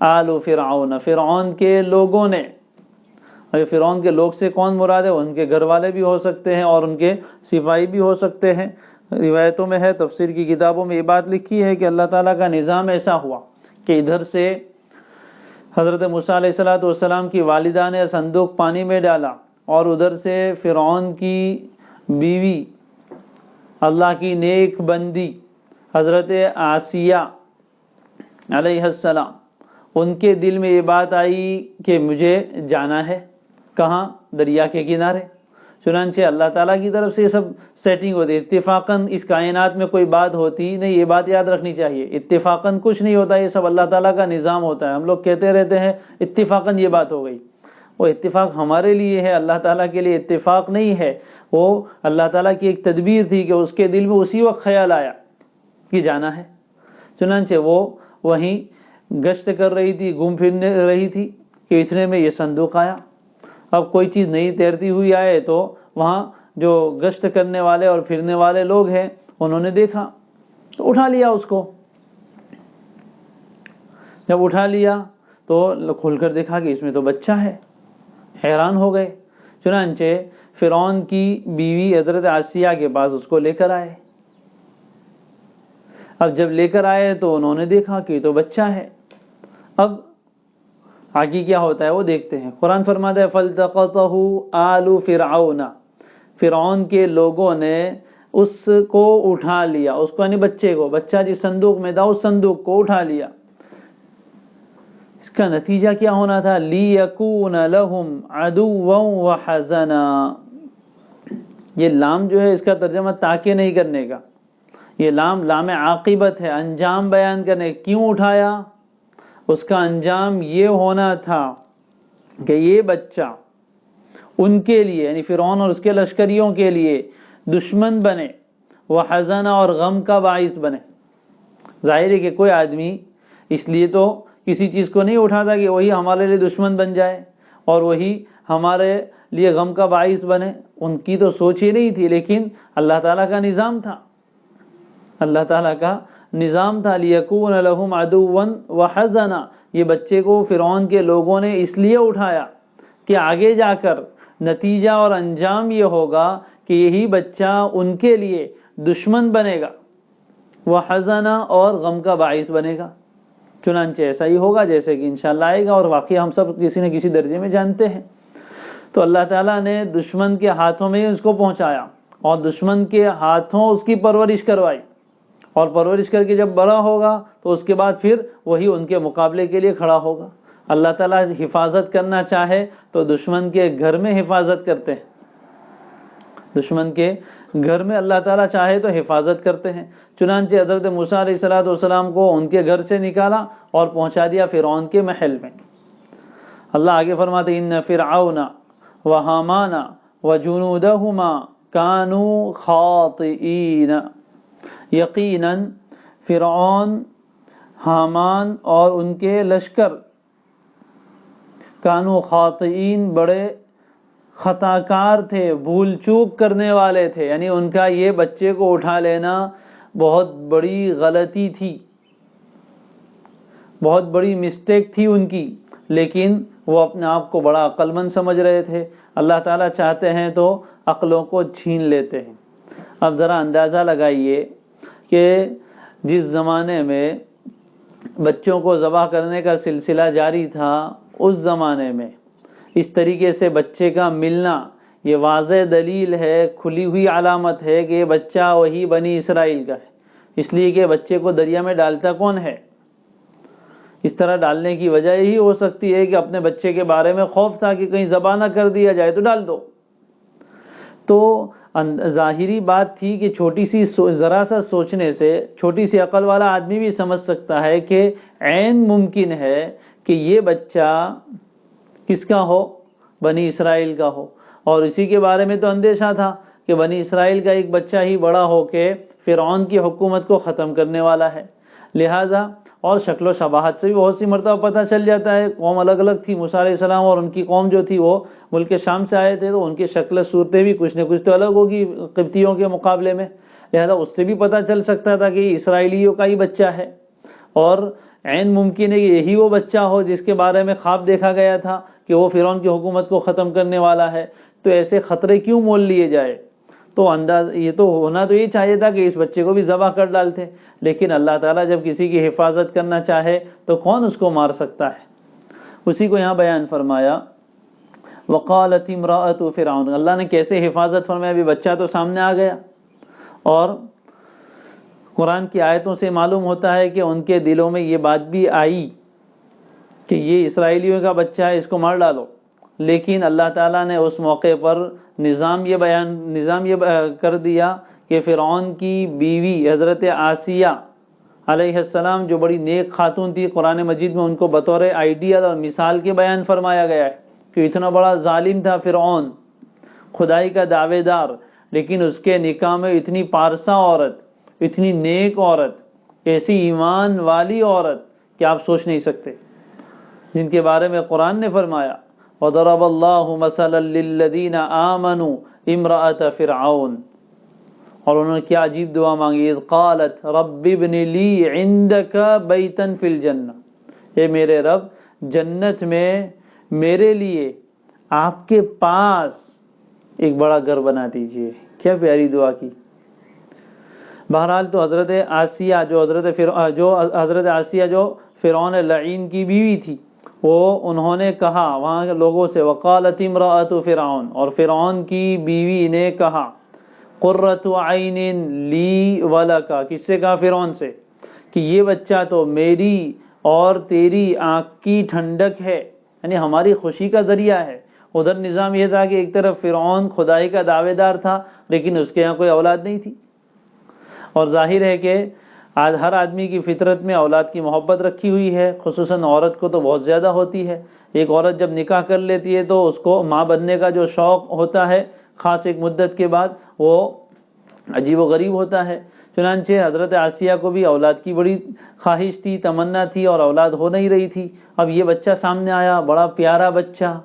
آل فرعون، فرعون کے لوگوں نے۔ اور فرعون کے لوگ سے کون مراد ہے؟ ان کے گھر والے بھی ہو سکتے ہیں اور ان کے سپاہی بھی ہو سکتے ہیں۔ روایتوں میں ہے، تفسیر کی کتابوں میں یہ بات لکھی ہے کہ اللہ تعالیٰ کا نظام ایسا ہوا کہ ادھر سے حضرت موسیٰ علیہ السلام کی والدہ نے صندوق پانی میں ڈالا، اور ادھر سے فرعون کی بیوی، اللہ کی نیک بندی حضرت آسیہ علیہ السلام، ان کے دل میں یہ بات آئی کہ مجھے جانا ہے، کہاں؟ دریا کے کنارے۔ چنانچہ اللہ تعالیٰ کی طرف سے یہ سب سیٹنگ ہوتی ہے، اتفاقاً اس کائنات میں کوئی بات ہوتی نہیں، یہ بات یاد رکھنی چاہیے، اتفاقاً کچھ نہیں ہوتا، یہ سب اللہ تعالیٰ کا نظام ہوتا ہے۔ ہم لوگ کہتے رہتے ہیں اتفاقاً یہ بات ہو گئی، وہ اتفاق ہمارے لیے ہے، اللہ تعالیٰ کے لیے اتفاق نہیں ہے، وہ اللہ تعالیٰ کی ایک تدبیر تھی کہ اس کے دل میں اسی وقت خیال آیا کہ جانا ہے۔ چنانچہ وہ وہیں گشت کر رہی تھی، گھوم پھرنے رہی تھی کہ اتنے میں یہ صندوق آیا۔ اب کوئی چیز نہیں تیرتی ہوئی آئے تو وہاں جو گشت کرنے والے اور پھرنے والے لوگ ہیں انہوں نے دیکھا تو اٹھا لیا اس کو۔ جب اٹھا لیا تو کھول کر دیکھا کہ اس میں تو بچہ ہے، حیران ہو گئے۔ چنانچہ فرعون کی بیوی حضرت آسیہ کے پاس اس کو لے کر آئے۔ اب جب لے کر آئے تو انہوں نے دیکھا کہ تو بچہ ہے۔ اب آگے کیا ہوتا ہے وہ دیکھتے ہیں۔ قرآن فرماتا ہے فَالْتَقَطَهُ آلُ فِرْعَوْنَ، فرعون کے لوگوں نے اس کو اٹھا لیا، اس کو یعنی بچے کو، بچہ جس صندوق میں تھا اس صندوق کو اٹھا لیا۔ اس کا نتیجہ کیا ہونا تھا؟ لِيَكُونَ لَهُمْ عَدُوًّا وَحَزَنًا۔ یہ لام جو ہے اس کا ترجمہ تاکہ نہیں کرنے کا، یہ لام عاقبت ہے، انجام بیان کرنے۔ کیوں اٹھایا؟ اس کا انجام یہ ہونا تھا کہ یہ بچہ ان کے لیے یعنی فرعون اور اس کے لشکریوں کے لیے دشمن بنے، وحزن اور غم کا باعث بنے۔ ظاہر ہے کہ کوئی آدمی اس لیے تو کسی چیز کو نہیں اٹھاتا کہ وہی ہمارے لیے دشمن بن جائے اور وہی ہمارے لیے غم کا باعث بنے، ان کی تو سوچ ہی نہیں تھی، لیکن اللہ تعالیٰ کا نظام تھا، اللہ تعالیٰ کا نظام تھا۔ لِيَكُونَ لَهُمْ عَدُوًّا وَحَزَنًا، یہ بچے کو فرعون کے لوگوں نے اس لیے اٹھایا کہ آگے جا کر نتیجہ اور انجام یہ ہوگا کہ یہی بچہ ان کے لیے دشمن بنے گا، وحزنا اور غم کا باعث بنے گا۔ چنانچہ ایسا ہی ہوگا جیسے کہ انشاءاللہ آئے گا، اور واقعی ہم سب کسی نہ کسی درجے میں جانتے ہیں۔ تو اللہ تعالیٰ نے دشمن کے ہاتھوں میں اس کو پہنچایا اور دشمن کے ہاتھوں اس کی پرورش کروائی، اور پرورش کر کے جب بڑا ہوگا تو اس کے بعد پھر وہی ان کے مقابلے کے لیے کھڑا ہوگا۔ اللہ تعالیٰ حفاظت کرنا چاہے تو دشمن کے گھر میں حفاظت کرتے ہیں، دشمن کے گھر میں اللہ تعالیٰ چاہے تو حفاظت کرتے ہیں۔ چنانچہ حضرت موسیٰ علیہ السلام کو ان کے گھر سے نکالا اور پہنچا دیا فرعون کے محل میں۔ اللہ آگے فرماتے ان فرعون وہامان وجنودہما کانوا خاطئین، یقیناً فرعون، حامان اور ان کے لشکر کانوا خاطئین، بڑے خطا کار تھے، بھول چوک کرنے والے تھے، یعنی ان کا یہ بچے کو اٹھا لینا بہت بڑی غلطی تھی، بہت بڑی مسٹیک تھی ان کی، لیکن وہ اپنے آپ کو بڑا عقل مند سمجھ رہے تھے۔ اللہ تعالیٰ چاہتے ہیں تو عقلوں کو چھین لیتے ہیں۔ اب ذرا اندازہ لگائیے کہ جس زمانے میں بچوں کو ذبح کرنے کا سلسلہ جاری تھا، اس زمانے میں اس طریقے سے بچے کا ملنا، یہ واضح دلیل ہے، کھلی ہوئی علامت ہے کہ یہ بچہ وہی بنی اسرائیل کا ہے، اس لیے کہ بچے کو دریا میں ڈالتا کون ہے؟ اس طرح ڈالنے کی وجہ یہی ہو سکتی ہے کہ اپنے بچے کے بارے میں خوف تھا کہ کہیں ذبح نہ کر دیا جائے تو ڈال دو۔ تو ظاہری بات تھی کہ چھوٹی سی ذرا سا سوچنے سے چھوٹی سی عقل والا آدمی بھی سمجھ سکتا ہے کہ عین ممکن ہے کہ یہ بچہ کس کا ہو؟ بنی اسرائیل کا ہو، اور اسی کے بارے میں تو اندیشہ تھا کہ بنی اسرائیل کا ایک بچہ ہی بڑا ہو کے فرعون کی حکومت کو ختم کرنے والا ہے۔ لہٰذا اور شکل و شباہت سے بھی بہت سی مرتبہ پتہ چل جاتا ہے، قوم الگ الگ تھی، موسیٰ علیہ السلام اور ان کی قوم جو تھی وہ ملک شام سے آئے تھے، تو ان کی شکل صورتیں بھی کچھ نہ کچھ تو الگ ہوگی قبطیوں کے مقابلے میں، لہذا اس سے بھی پتہ چل سکتا تھا کہ اسرائیلیوں کا ہی بچہ ہے، اور عین ممکن ہے کہ یہی وہ بچہ ہو جس کے بارے میں خواب دیکھا گیا تھا کہ وہ فرعون کی حکومت کو ختم کرنے والا ہے۔ تو ایسے خطرے کیوں مول لیے جائے؟ تو یہ تو ہونا تو یہ چاہیے تھا کہ اس بچے کو بھی ذبح کر ڈالتے، لیکن اللہ تعالیٰ جب کسی کی حفاظت کرنا چاہے تو کون اس کو مار سکتا ہے؟ اسی کو یہاں بیان فرمایا وقالت امرأۃ فرعون، اللہ نے کیسے حفاظت فرمایا؟ ابھی بچہ تو سامنے آ گیا، اور قرآن کی آیتوں سے معلوم ہوتا ہے کہ ان کے دلوں میں یہ بات بھی آئی کہ یہ اسرائیلیوں کا بچہ ہے، اس کو مار ڈالو، لیکن اللہ تعالیٰ نے اس موقع پر نظام یہ کر دیا کہ فرعون کی بیوی حضرت آسیہ علیہ السلام، جو بڑی نیک خاتون تھی، قرآن مجید میں ان کو بطور آئیڈیل اور مثال کے بیان فرمایا گیا ہے کہ اتنا بڑا ظالم تھا فرعون، خدائی کا دعوے دار، لیکن اس کے نکاح میں اتنی پارسا عورت، اتنی نیک عورت، ایسی ایمان والی عورت کہ آپ سوچ نہیں سکتے، جن کے بارے میں قرآن نے فرمایا وَضَرَبَ اللَّهُ مَثَلًا لِّلَّذِينَ آمَنُوا امْرَأَةَ فِرْعَوْنَ، اور انہوں نے کیا عجیب دعا مانگی، اذ قالت رب ابن لی عندک بیتن فی الجنہ، اے میرے رب جنت میں میرے لیے آپ کے پاس ایک بڑا گھر بنا دیجئے۔ کیا پیاری دعا کی۔ بہرحال تو حضرت آسیہ جو فرعون لعین کی بیوی تھی، وہ انہوں نے کہا وہاں کے لوگوں سے وقالت امرأۃ فرعون، اور فرعون کی بیوی نے کہا قرۃ عین لی ولک، کس سے کہا؟ فرعون سے، کہ یہ بچہ تو میری اور تیری آنکھ کی ٹھنڈک ہے، یعنی ہماری خوشی کا ذریعہ ہے۔ ادھر نظام یہ تھا کہ ایک طرف فرعون خدائی کا دعوے دار تھا، لیکن اس کے یہاں کوئی اولاد نہیں تھی، اور ظاہر ہے کہ آج ہر آدمی کی فطرت میں اولاد کی محبت رکھی ہوئی ہے، خصوصاً عورت کو تو بہت زیادہ ہوتی ہے۔ ایک عورت جب نکاح کر لیتی ہے تو اس کو ماں بننے کا جو شوق ہوتا ہے خاص ایک مدت کے بعد، وہ عجیب و غریب ہوتا ہے۔ چنانچہ حضرت آسیہ کو بھی اولاد کی بڑی خواہش تھی، تمنا تھی، اور اولاد ہو نہیں رہی تھی۔ اب یہ بچہ سامنے آیا، بڑا پیارا بچہ،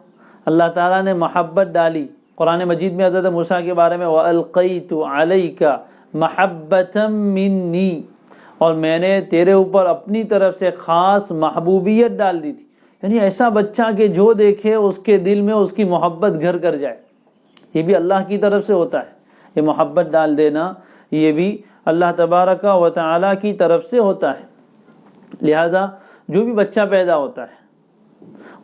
اللہ تعالیٰ نے محبت ڈالی۔ قرآن مجید میں حضرت موسیٰ کے بارے میں وَأَلْقَيْتُ عَلَيْكَ مَحَبَّةً مِّنِّي، اور میں نے تیرے اوپر اپنی طرف سے خاص محبوبیت ڈال دی تھی، یعنی ایسا بچہ کہ جو دیکھے اس کے دل میں اس کی محبت گھر کر جائے۔ یہ بھی اللہ کی طرف سے ہوتا ہے، یہ محبت ڈال دینا یہ بھی اللہ تبارک و تعالیٰ کی طرف سے ہوتا ہے۔ لہذا جو بھی بچہ پیدا ہوتا ہے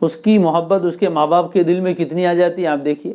اس کی محبت اس کے ماں باپ کے دل میں کتنی آ جاتی ہے، آپ دیکھیے۔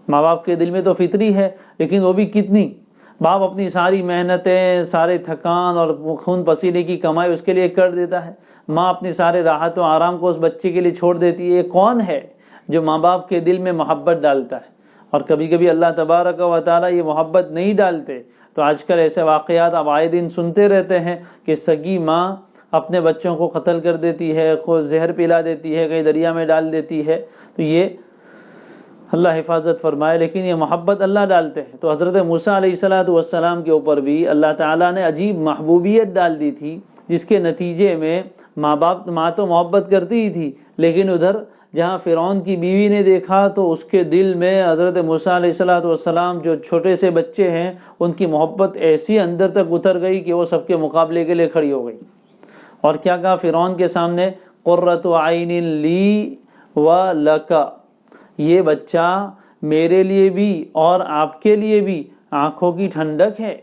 ماں باپ کے دل میں تو فطری ہے، لیکن وہ بھی کتنی، باپ اپنی ساری محنتیں، سارے تھکان اور خون پسینے کی کمائی اس کے لیے کر دیتا ہے، ماں اپنی سارے راحت و آرام کو اس بچے کے لیے چھوڑ دیتی ہے۔ یہ کون ہے جو ماں باپ کے دل میں محبت ڈالتا ہے؟ اور کبھی کبھی اللہ تبارک و تعالیٰ یہ محبت نہیں ڈالتے تو آج کل ایسے واقعات اب آئے دن سنتے رہتے ہیں کہ سگی ماں اپنے بچوں کو قتل کر دیتی ہے، خود زہر پلا دیتی ہے، کہیں دریا میں ڈال دیتی ہے، تو یہ اللہ حفاظت فرمائے، لیکن یہ محبت اللہ ڈالتے ہیں۔ تو حضرت موسیٰ علیہ السلام کے اوپر بھی اللہ تعالیٰ نے عجیب محبوبیت ڈال دی تھی، جس کے نتیجے میں ماں تو محبت کرتی ہی تھی، لیکن ادھر جہاں فرعون کی بیوی نے دیکھا تو اس کے دل میں حضرت موسیٰ علیہ السلام جو چھوٹے سے بچے ہیں ان کی محبت ایسی اندر تک اتر گئی کہ وہ سب کے مقابلے کے لیے کھڑی ہو گئی، اور کیا کہا فرعون کے سامنے، قرۃ عین لی و لک، یہ بچہ میرے لیے بھی اور آپ کے لیے بھی آنکھوں کی ٹھنڈک ہے،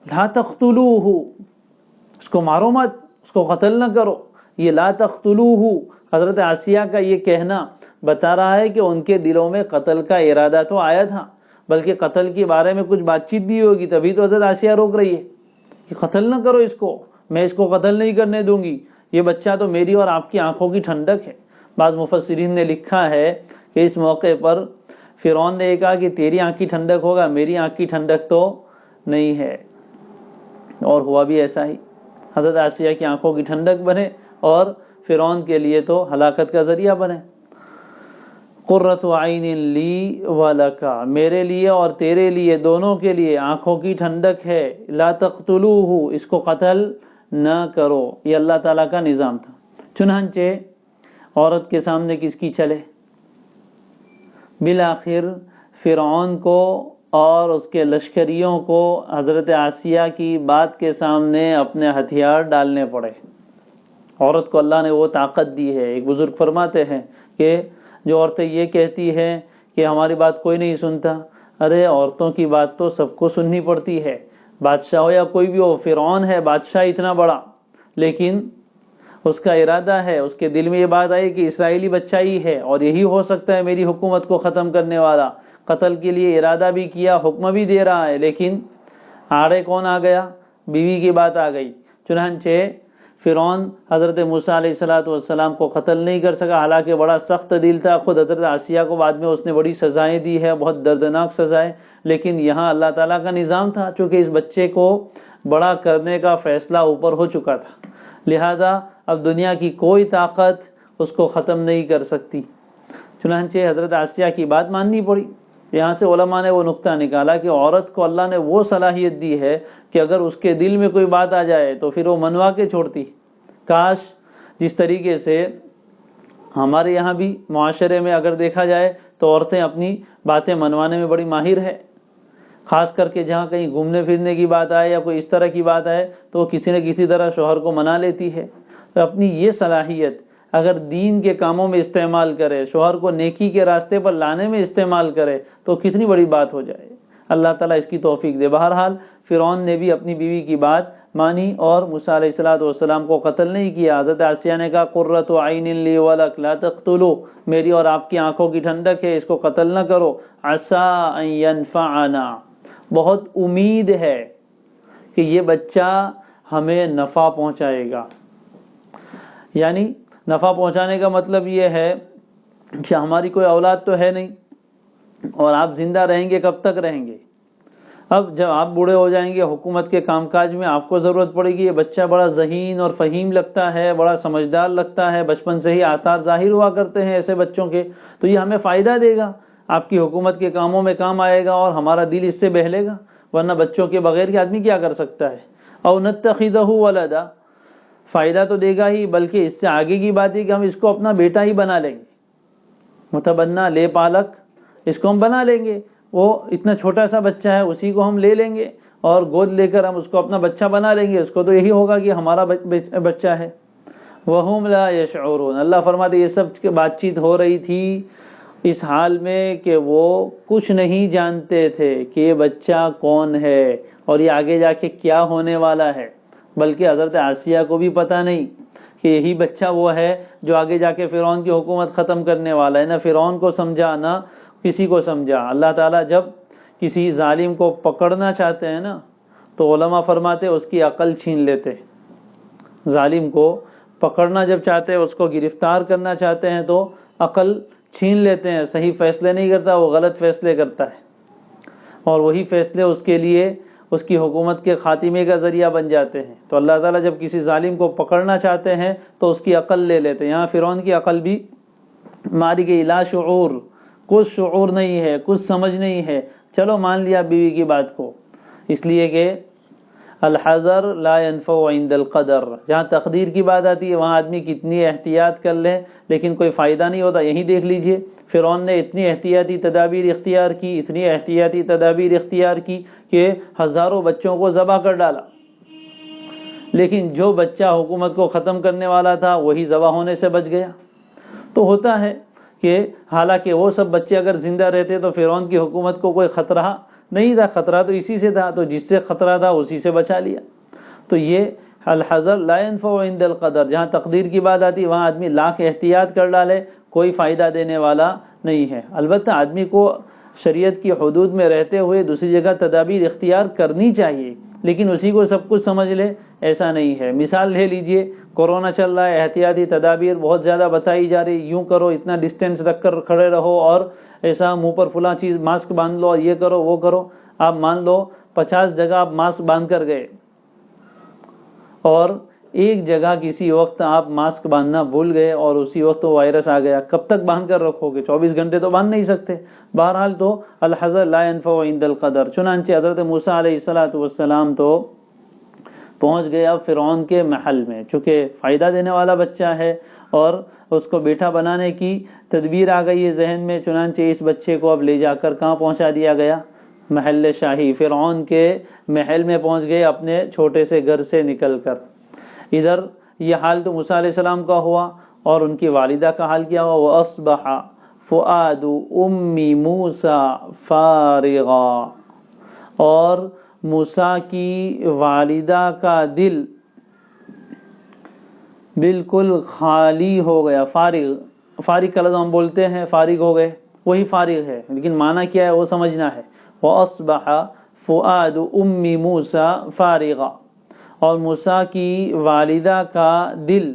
لا تقتلوہ، اس کو مارو مت، اس کو قتل نہ کرو۔ یہ لا تقتلوہ حضرت آسیہ کا یہ کہنا بتا رہا ہے کہ ان کے دلوں میں قتل کا ارادہ تو آیا تھا، بلکہ قتل کے بارے میں کچھ بات چیت بھی ہوگی، تبھی تو حضرت آسیہ روک رہی ہے کہ قتل نہ کرو اس کو، میں اس کو قتل نہیں کرنے دوں گی، یہ بچہ تو میری اور آپ کی آنکھوں کی ٹھنڈک ہے۔ بعض مفسرین نے لکھا ہے کہ اس موقع پر فرعون نے یہ کہا کہ تیری آنکھ کی ٹھنڈک ہوگا، میری آنکھ کی ٹھنڈک تو نہیں ہے، اور ہوا بھی ایسا ہی، حضرت آسیہ کی آنکھوں کی ٹھنڈک بنے اور فرعون کے لیے تو ہلاکت کا ذریعہ بنے۔ قرۃ عین لی و لک، میرے لیے اور تیرے لیے، دونوں کے لیے آنکھوں کی ٹھنڈک ہے، لا تقتلوہ، اس کو قتل نہ کرو، یہ اللہ تعالیٰ کا نظام تھا۔ چنانچہ عورت کے سامنے کس کی چلے؟ بالآخر فرعون کو اور اس کے لشکریوں کو حضرت آسیہ کی بات کے سامنے اپنے ہتھیار ڈالنے پڑے۔ عورت کو اللہ نے وہ طاقت دی ہے۔ ایک بزرگ فرماتے ہیں کہ جو عورتیں یہ کہتی ہیں کہ ہماری بات کوئی نہیں سنتا، ارے عورتوں کی بات تو سب کو سننی پڑتی ہے، بادشاہ ہو یا کوئی بھی ہو۔ فرعون ہے بادشاہ اتنا بڑا، لیکن اس کا ارادہ ہے، اس کے دل میں یہ بات آئی کہ اسرائیلی بچہ ہی ہے اور یہی ہو سکتا ہے میری حکومت کو ختم کرنے والا۔ قتل کے لیے ارادہ بھی کیا، حکم بھی دے رہا ہے، لیکن آڑے کون آ گیا؟ بیوی کی بات آ گئی۔ چنانچہ فرعون حضرت موسیٰ علیہ السلام کو قتل نہیں کر سکا، حالانکہ بڑا سخت دل تھا۔ خود حضرت آسیہ کو بعد میں اس نے بڑی سزائیں دی ہے، بہت دردناک سزائیں، لیکن یہاں اللہ تعالیٰ کا نظام تھا، چونکہ اس بچے کو بڑا کرنے کا فیصلہ اوپر ہو چکا تھا، لہذا اب دنیا کی کوئی طاقت اس کو ختم نہیں کر سکتی۔ چنانچہ حضرت آسیہ کی بات ماننی پڑی۔ یہاں سے علماء نے وہ نقطہ نکالا کہ عورت کو اللہ نے وہ صلاحیت دی ہے کہ اگر اس کے دل میں کوئی بات آ جائے تو پھر وہ منوا کے چھوڑتی۔ کاش جس طریقے سے ہمارے یہاں بھی معاشرے میں اگر دیکھا جائے تو عورتیں اپنی باتیں منوانے میں بڑی ماہر ہے، خاص کر کے جہاں کہیں گھومنے پھرنے کی بات آئے یا کوئی اس طرح کی بات آئے تو وہ کسی نہ کسی طرح شوہر کو منا لیتی ہے۔ تو اپنی یہ صلاحیت اگر دین کے کاموں میں استعمال کرے، شوہر کو نیکی کے راستے پر لانے میں استعمال کرے تو کتنی بڑی بات ہو جائے۔ اللہ تعالیٰ اس کی توفیق دے۔ بہرحال فرعون نے بھی اپنی بیوی کی بات مانی اور موسیٰ علیہ السلام کو قتل نہیں کیا۔ حضرت آسیہ نے کہا قرۃ عین لی ولک لا تقتلوا، میری اور آپ کی آنکھوں کی ٹھنڈک ہے، اس کو قتل نہ کرو، عسیٰ ان ینفعنا، بہت امید ہے کہ یہ بچہ ہمیں نفع پہنچائے گا۔ یعنی نفع پہنچانے کا مطلب یہ ہے کہ ہماری کوئی اولاد تو ہے نہیں اور آپ زندہ رہیں گے، کب تک رہیں گے؟ اب جب آپ بوڑھے ہو جائیں گے، حکومت کے کام کاج میں آپ کو ضرورت پڑے گی، یہ بچہ بڑا ذہین اور فہیم لگتا ہے، بڑا سمجھدار لگتا ہے، بچپن سے ہی آثار ظاہر ہوا کرتے ہیں ایسے بچوں کے، تو یہ ہمیں فائدہ دے گا، آپ کی حکومت کے کاموں میں کام آئے گا اور ہمارا دل اس سے بہلے گا، ورنہ بچوں کے بغیر کے آدمی کیا کر سکتا ہے؟ او نتخذہ ولدا، فائدہ تو دے گا ہی، بلکہ اس سے آگے کی بات ہے کہ ہم اس کو اپنا بیٹا ہی بنا لیں گے، متبنہ لے پالک، اس کو ہم بنا لیں گے، وہ اتنا چھوٹا سا بچہ ہے اسی کو ہم لے لیں گے اور گود لے کر ہم اس کو اپنا بچہ بنا لیں گے، اس کو تو یہی ہوگا کہ ہمارا بچہ ہے۔ وَهُمْ لَا يَشْعُرُونَ، اللہ فرماتے یہ سب بات چیت ہو رہی تھی اس حال میں کہ وہ کچھ نہیں جانتے تھے کہ یہ بچہ کون ہے اور یہ آگے جا کے کیا ہونے والا ہے، بلکہ حضرت آسیہ کو بھی پتہ نہیں کہ یہی بچہ وہ ہے جو آگے جا کے فرعون کی حکومت ختم کرنے والا ہے۔ نہ فرعون کو سمجھا نہ کسی کو سمجھا۔ اللہ تعالیٰ جب کسی ظالم کو پکڑنا چاہتے ہیں نا تو علماء فرماتے اس کی عقل چھین لیتے۔ ظالم کو پکڑنا جب چاہتے ہیں، اس کو گرفتار کرنا چاہتے ہیں تو عقل چھین لیتے ہیں، صحیح فیصلے نہیں کرتا، وہ غلط فیصلے کرتا ہے، اور وہی فیصلے اس کے لیے اس کی حکومت کے خاتمے کا ذریعہ بن جاتے ہیں۔ تو اللہ تعالیٰ جب کسی ظالم کو پکڑنا چاہتے ہیں تو اس کی عقل لے لیتے ہیں۔ یہاں فرعون کی عقل بھی ماری گئی، لا شعور، کچھ شعور نہیں ہے، کچھ سمجھ نہیں ہے، چلو مان لیا بیوی کی بات کو، اس لیے کہ الحذر لا ينفع عند القدر، جہاں تقدیر کی بات آتی ہے وہاں آدمی کتنی احتیاط کر لے لیکن کوئی فائدہ نہیں ہوتا۔ یہی دیکھ لیجئے فرعون نے اتنی احتیاطی تدابیر اختیار کی، اتنی احتیاطی تدابیر اختیار کی کہ ہزاروں بچوں کو ذبح کر ڈالا، لیکن جو بچہ حکومت کو ختم کرنے والا تھا وہی ذبح ہونے سے بچ گیا۔ تو ہوتا ہے کہ حالانکہ وہ سب بچے اگر زندہ رہتے تو فرعون کی حکومت کو کوئی خطرہ نہیں تھا، خطرہ تو اسی سے تھا، تو جس سے خطرہ تھا اسی سے بچا لیا۔ تو یہ الحذر لا ينفع عند القدر، جہاں تقدیر کی بات آتی وہاں آدمی لاکھ احتیاط کر ڈالے کوئی فائدہ دینے والا نہیں ہے۔ البتہ آدمی کو شریعت کی حدود میں رہتے ہوئے دوسری جگہ تدابیر اختیار کرنی چاہیے، لیکن اسی کو سب کچھ سمجھ لے ایسا نہیں ہے۔ مثال لے لیجئے، کورونا چل رہا ہے، احتیاطی تدابیر بہت زیادہ بتائی جا رہی، یوں کرو، اتنا ڈسٹینس رکھ کر کھڑے رہو، اور ایسا منہ پر فلاں چیز ماسک باندھ لو، اور یہ کرو وہ کرو۔ آپ مان لو 50 جگہ آپ ماسک باندھ کر گئے اور ایک جگہ کسی وقت آپ ماسک باندھنا بھول گئے اور اسی وقت وہ وائرس آ گیا، کب تک باندھ کر رکھو گے؟ 24 گھنٹے تو باندھ نہیں سکتے۔ بہرحال تو الحذر لا ينفع عند القدر۔ چنانچہ حضرت موسیٰ علیہ السلام تو پہنچ گئے اب فرعون کے محل میں، چونکہ فائدہ دینے والا بچہ ہے اور اس کو بیٹا بنانے کی تدبیر آ گئی ہے ذہن میں، چنانچہ اس بچے کو اب لے جا کر کہاں پہنچا دیا گیا؟ محل شاہی، فرعون کے محل میں پہنچ گئے اپنے چھوٹے سے گھر سے نکل کر۔ ادھر یہ حال تو موسیٰ علیہ السلام کا ہوا، اور ان کی والدہ کا حال کیا ہوا؟ وَأَصْبَحَ فُؤَادُ أُمِّ مُوسَى فَارِغًا، اور موسیٰ کی والدہ کا دل بالکل خالی ہو گیا۔ فارغ کا لفظ ہم بولتے ہیں فارغ ہو گئے، وہی فارغ ہے، لیکن معنی کیا ہے وہ سمجھنا ہے۔ وَأَصْبَحَ فُؤَادُ أُمِّ مُوسَى فَارِغًا، اور موسیٰ کی والدہ کا دل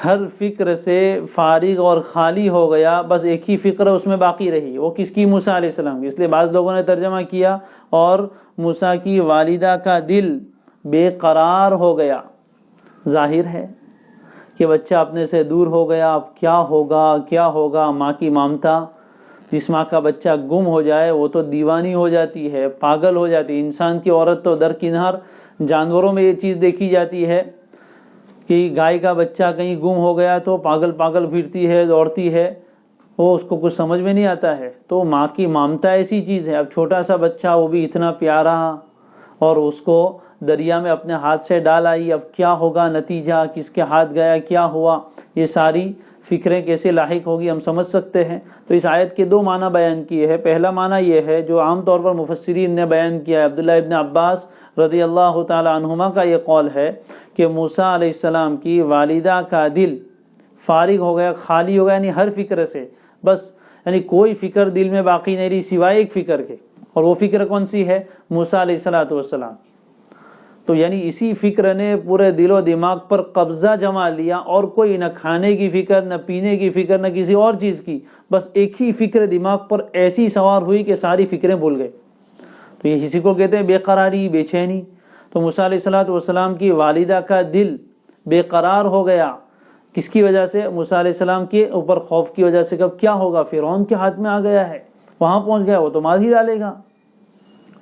ہر فکر سے فارغ اور خالی ہو گیا، بس ایک ہی فکر اس میں باقی رہی۔ وہ کس کی؟ موسیٰ علیہ السلام کی۔ اس لیے بعض لوگوں نے ترجمہ کیا اور موسیٰ کی والدہ کا دل بے قرار ہو گیا۔ ظاہر ہے کہ بچہ اپنے سے دور ہو گیا، اب کیا ہوگا کیا ہوگا۔ ماں کی ممتا، جس ماں کا بچہ گم ہو جائے وہ تو دیوانی ہو جاتی ہے، پاگل ہو جاتی ہے۔ انسان کی عورت تو درکنار، جانوروں میں یہ چیز دیکھی جاتی ہے کہ گائے کا بچہ کہیں گم ہو گیا تو پاگل پاگل پھرتی ہے، دوڑتی ہے، وہ اس کو کچھ سمجھ میں نہیں آتا ہے۔ تو ماں کی ممتا ایسی چیز ہے۔ اب چھوٹا سا بچہ، وہ بھی اتنا پیارا، اور اس کو دریا میں اپنے ہاتھ سے ڈال آئی، اب کیا ہوگا نتیجہ، کس کے ہاتھ گیا، کیا ہوا، یہ ساری فکریں کیسے لاحق ہوگی ہم سمجھ سکتے ہیں۔ تو اس آیت کے دو معنی بیان کیے ہیں۔ پہلا معنی یہ ہے جو عام طور پر مفسرین نے بیان کیا ہے، عبداللہ ابن عباس رضی اللہ تعالی عنہما کا یہ قول ہے کہ موسیٰ علیہ السلام کی والدہ کا دل فارغ ہو گیا، خالی ہو گیا، یعنی ہر فکر سے، بس یعنی کوئی فکر دل میں باقی نہیں رہی سوائے ایک فکر کے، اور وہ فکر کون سی ہے؟ موسیٰ علیہ السلام۔ تو یعنی اسی فکر نے پورے دل و دماغ پر قبضہ جما لیا، اور کوئی نہ کھانے کی فکر، نہ پینے کی فکر، نہ کسی اور چیز کی، بس ایک ہی فکر دماغ پر ایسی سوار ہوئی کہ ساری فکریں بھول گئے۔ تو یہ اسی کو کہتے ہیں بے قراری، بے چینی۔ تو موسیٰ علیہ السلام کی والدہ کا دل بے قرار ہو گیا، کس کی وجہ سے؟ موسیٰ علیہ السلام کے اوپر خوف کی وجہ سے۔ کب کیا ہوگا؟ فرعون کے ہاتھ میں آ گیا ہے، وہاں پہنچ گیا، وہ تو مار ہی ڈالے گا۔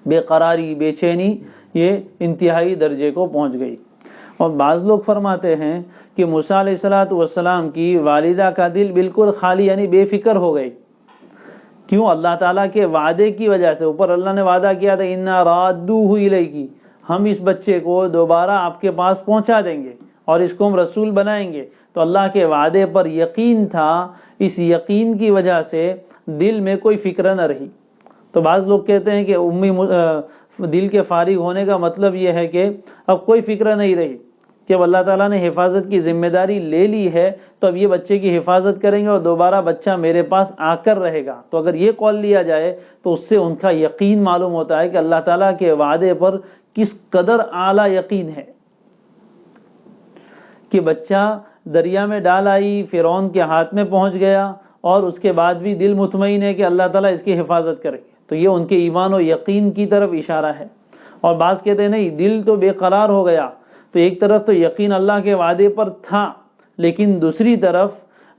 بے قراری، بے چینی، یہ انتہائی درجے کو پہنچ گئی۔ اور بعض لوگ فرماتے ہیں کہ موسیٰ علیہ السلام کی والدہ کا دل بالکل خالی یعنی بے فکر ہو گئی۔ کیوں؟ اللہ تعالیٰ کے وعدے کی وجہ سے۔ اوپر اللہ نے وعدہ کیا تھا اِنَّا رَادُّوهُ إِلَيْكِ، ہم اس بچے کو دوبارہ آپ کے پاس پہنچا دیں گے اور اس کو ہم رسول بنائیں گے۔ تو اللہ کے وعدے پر یقین تھا، اس یقین کی وجہ سے دل میں کوئی فکر نہ رہی۔ تو بعض لوگ کہتے ہیں کہ دل کے فارغ ہونے کا مطلب یہ ہے کہ اب کوئی فکر نہیں رہی، کہ اب اللہ تعالیٰ نے حفاظت کی ذمہ داری لے لی ہے تو اب یہ بچے کی حفاظت کریں گے اور دوبارہ بچہ میرے پاس آ کر رہے گا۔ تو اگر یہ قول لیا جائے تو اس سے ان کا یقین معلوم ہوتا ہے کہ اللہ تعالیٰ کے وعدے پر کس قدر اعلیٰ یقین ہے، کہ بچہ دریا میں ڈال آئی، فرعون کے ہاتھ میں پہنچ گیا، اور اس کے بعد بھی دل مطمئن ہے کہ اللہ تعالیٰ اس کی حفاظت کرے گے، تو یہ ان کے ایمان و یقین کی طرف اشارہ ہے۔ اور بعض کہتے ہیں نہیں، دل تو بے قرار ہو گیا، تو ایک طرف تو یقین اللہ کے وعدے پر تھا، لیکن دوسری طرف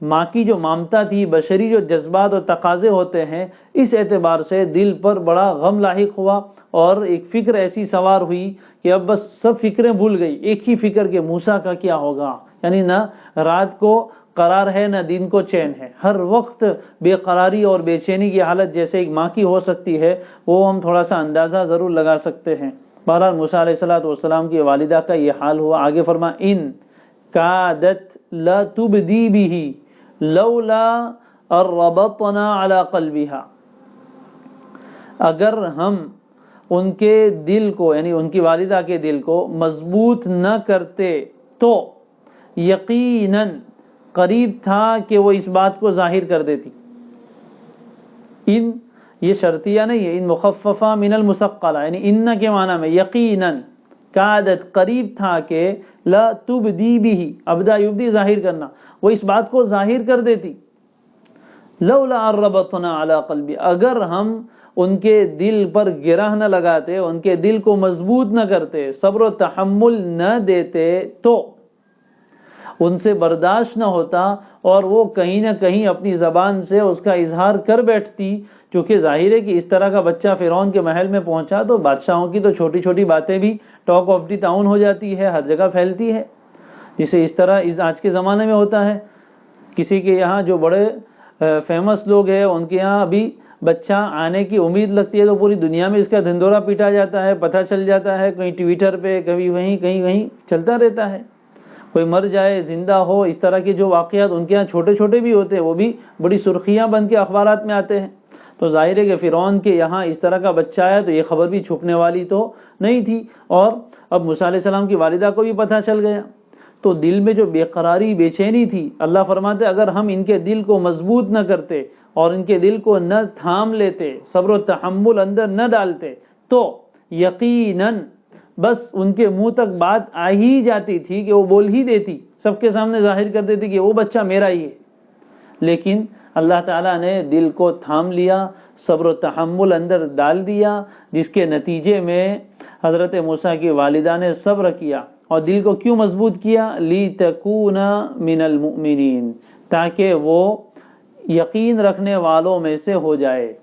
ماں کی جو ممتا تھی، بشری جو جذبات اور تقاضے ہوتے ہیں، اس اعتبار سے دل پر بڑا غم لاحق ہوا، اور ایک فکر ایسی سوار ہوئی کہ اب بس سب فکریں بھول گئی، ایک ہی فکر کہ موسیٰ کا کیا ہوگا۔ یعنی نہ رات کو قرار ہے، نہ دن کو چین ہے، ہر وقت بے قراری اور بے چینی کی حالت جیسے ایک ماں کی ہو سکتی ہے، وہ ہم تھوڑا سا اندازہ ضرور لگا سکتے ہیں۔ بہرحال موسیٰ علیہ السلام کی والدہ کا یہ حال ہوا۔ آگے فرما ان کادت لتبدی بہ لولا ربطنا علی قلبها، اگر ہم ان کے دل کو، یعنی ان کی والدہ کے دل کو مضبوط نہ کرتے تو یقیناً قریب تھا کہ وہ اس بات کو ظاہر کر دیتی۔ ان یہ شرطیہ نہیں ہے، ان مخففہ من المثقلہ، یعنی ان کے معنی میں یقیناً، کادت قریب تھا کہ لا تبدی بھی، ابدا یبدی ظاہر کرنا، وہ اس بات کو ظاہر کر دیتی۔ لولا ربطنا علی قلبی، اگر ہم ان کے دل پر گرہ نہ لگاتے، ان کے دل کو مضبوط نہ کرتے، صبر و تحمل نہ دیتے، تو ان سے برداشت نہ ہوتا، اور وہ کہیں نہ کہیں اپنی زبان سے اس کا اظہار کر بیٹھتی، کیونکہ ظاہر ہے کہ اس طرح کا بچہ فرعون کے محل میں پہنچا تو بادشاہوں کی تو چھوٹی چھوٹی باتیں بھی ٹاک آف دی ٹاؤن ہو جاتی ہے، ہر جگہ پھیلتی ہے، جسے اس طرح آج کے زمانے میں ہوتا ہے۔ کسی کے یہاں جو بڑے فیمس لوگ ہیں، ان کے یہاں ابھی بچہ آنے کی امید لگتی ہے تو پوری دنیا میں اس کا دھندورا پیٹا جاتا ہے، پتہ چل جاتا ہے، کہیں ٹویٹر پہ، کبھی وہیں کہیں وہیں چلتا رہتا ہے۔ کوئی مر جائے، زندہ ہو، اس طرح کے جو واقعات ان کے یہاں چھوٹے چھوٹے بھی ہوتے ہیں، وہ بھی بڑی سرخیاں بن کے اخبارات میں آتے ہیں۔ تو ظاہر ہے کہ فرعون کے یہاں اس طرح کا بچہ آیا تو یہ خبر بھی چھپنے والی تو نہیں تھی، اور اب موسیٰ علیہ السلام کی والدہ کو بھی پتہ چل گیا، تو دل میں جو بے قراری، بے چینی تھی، اللہ فرماتے اگر ہم ان کے دل کو مضبوط نہ کرتے اور ان کے دل کو نہ تھام لیتے، صبر و تحمل اندر نہ ڈالتے، تو یقیناً بس ان کے منہ تک بات آ ہی جاتی تھی کہ وہ بول ہی دیتی، سب کے سامنے ظاہر کر دیتی کہ وہ بچہ میرا ہی ہے۔ لیکن اللہ تعالیٰ نے دل کو تھام لیا، صبر و تحمل اندر ڈال دیا، جس کے نتیجے میں حضرت موسیٰ کی والدہ نے صبر کیا، اور دل کو کیوں مضبوط کیا؟ لِتَكُونَ مِنَ الْمُؤْمِنِينَ، تاکہ وہ یقین رکھنے والوں میں سے ہو جائے۔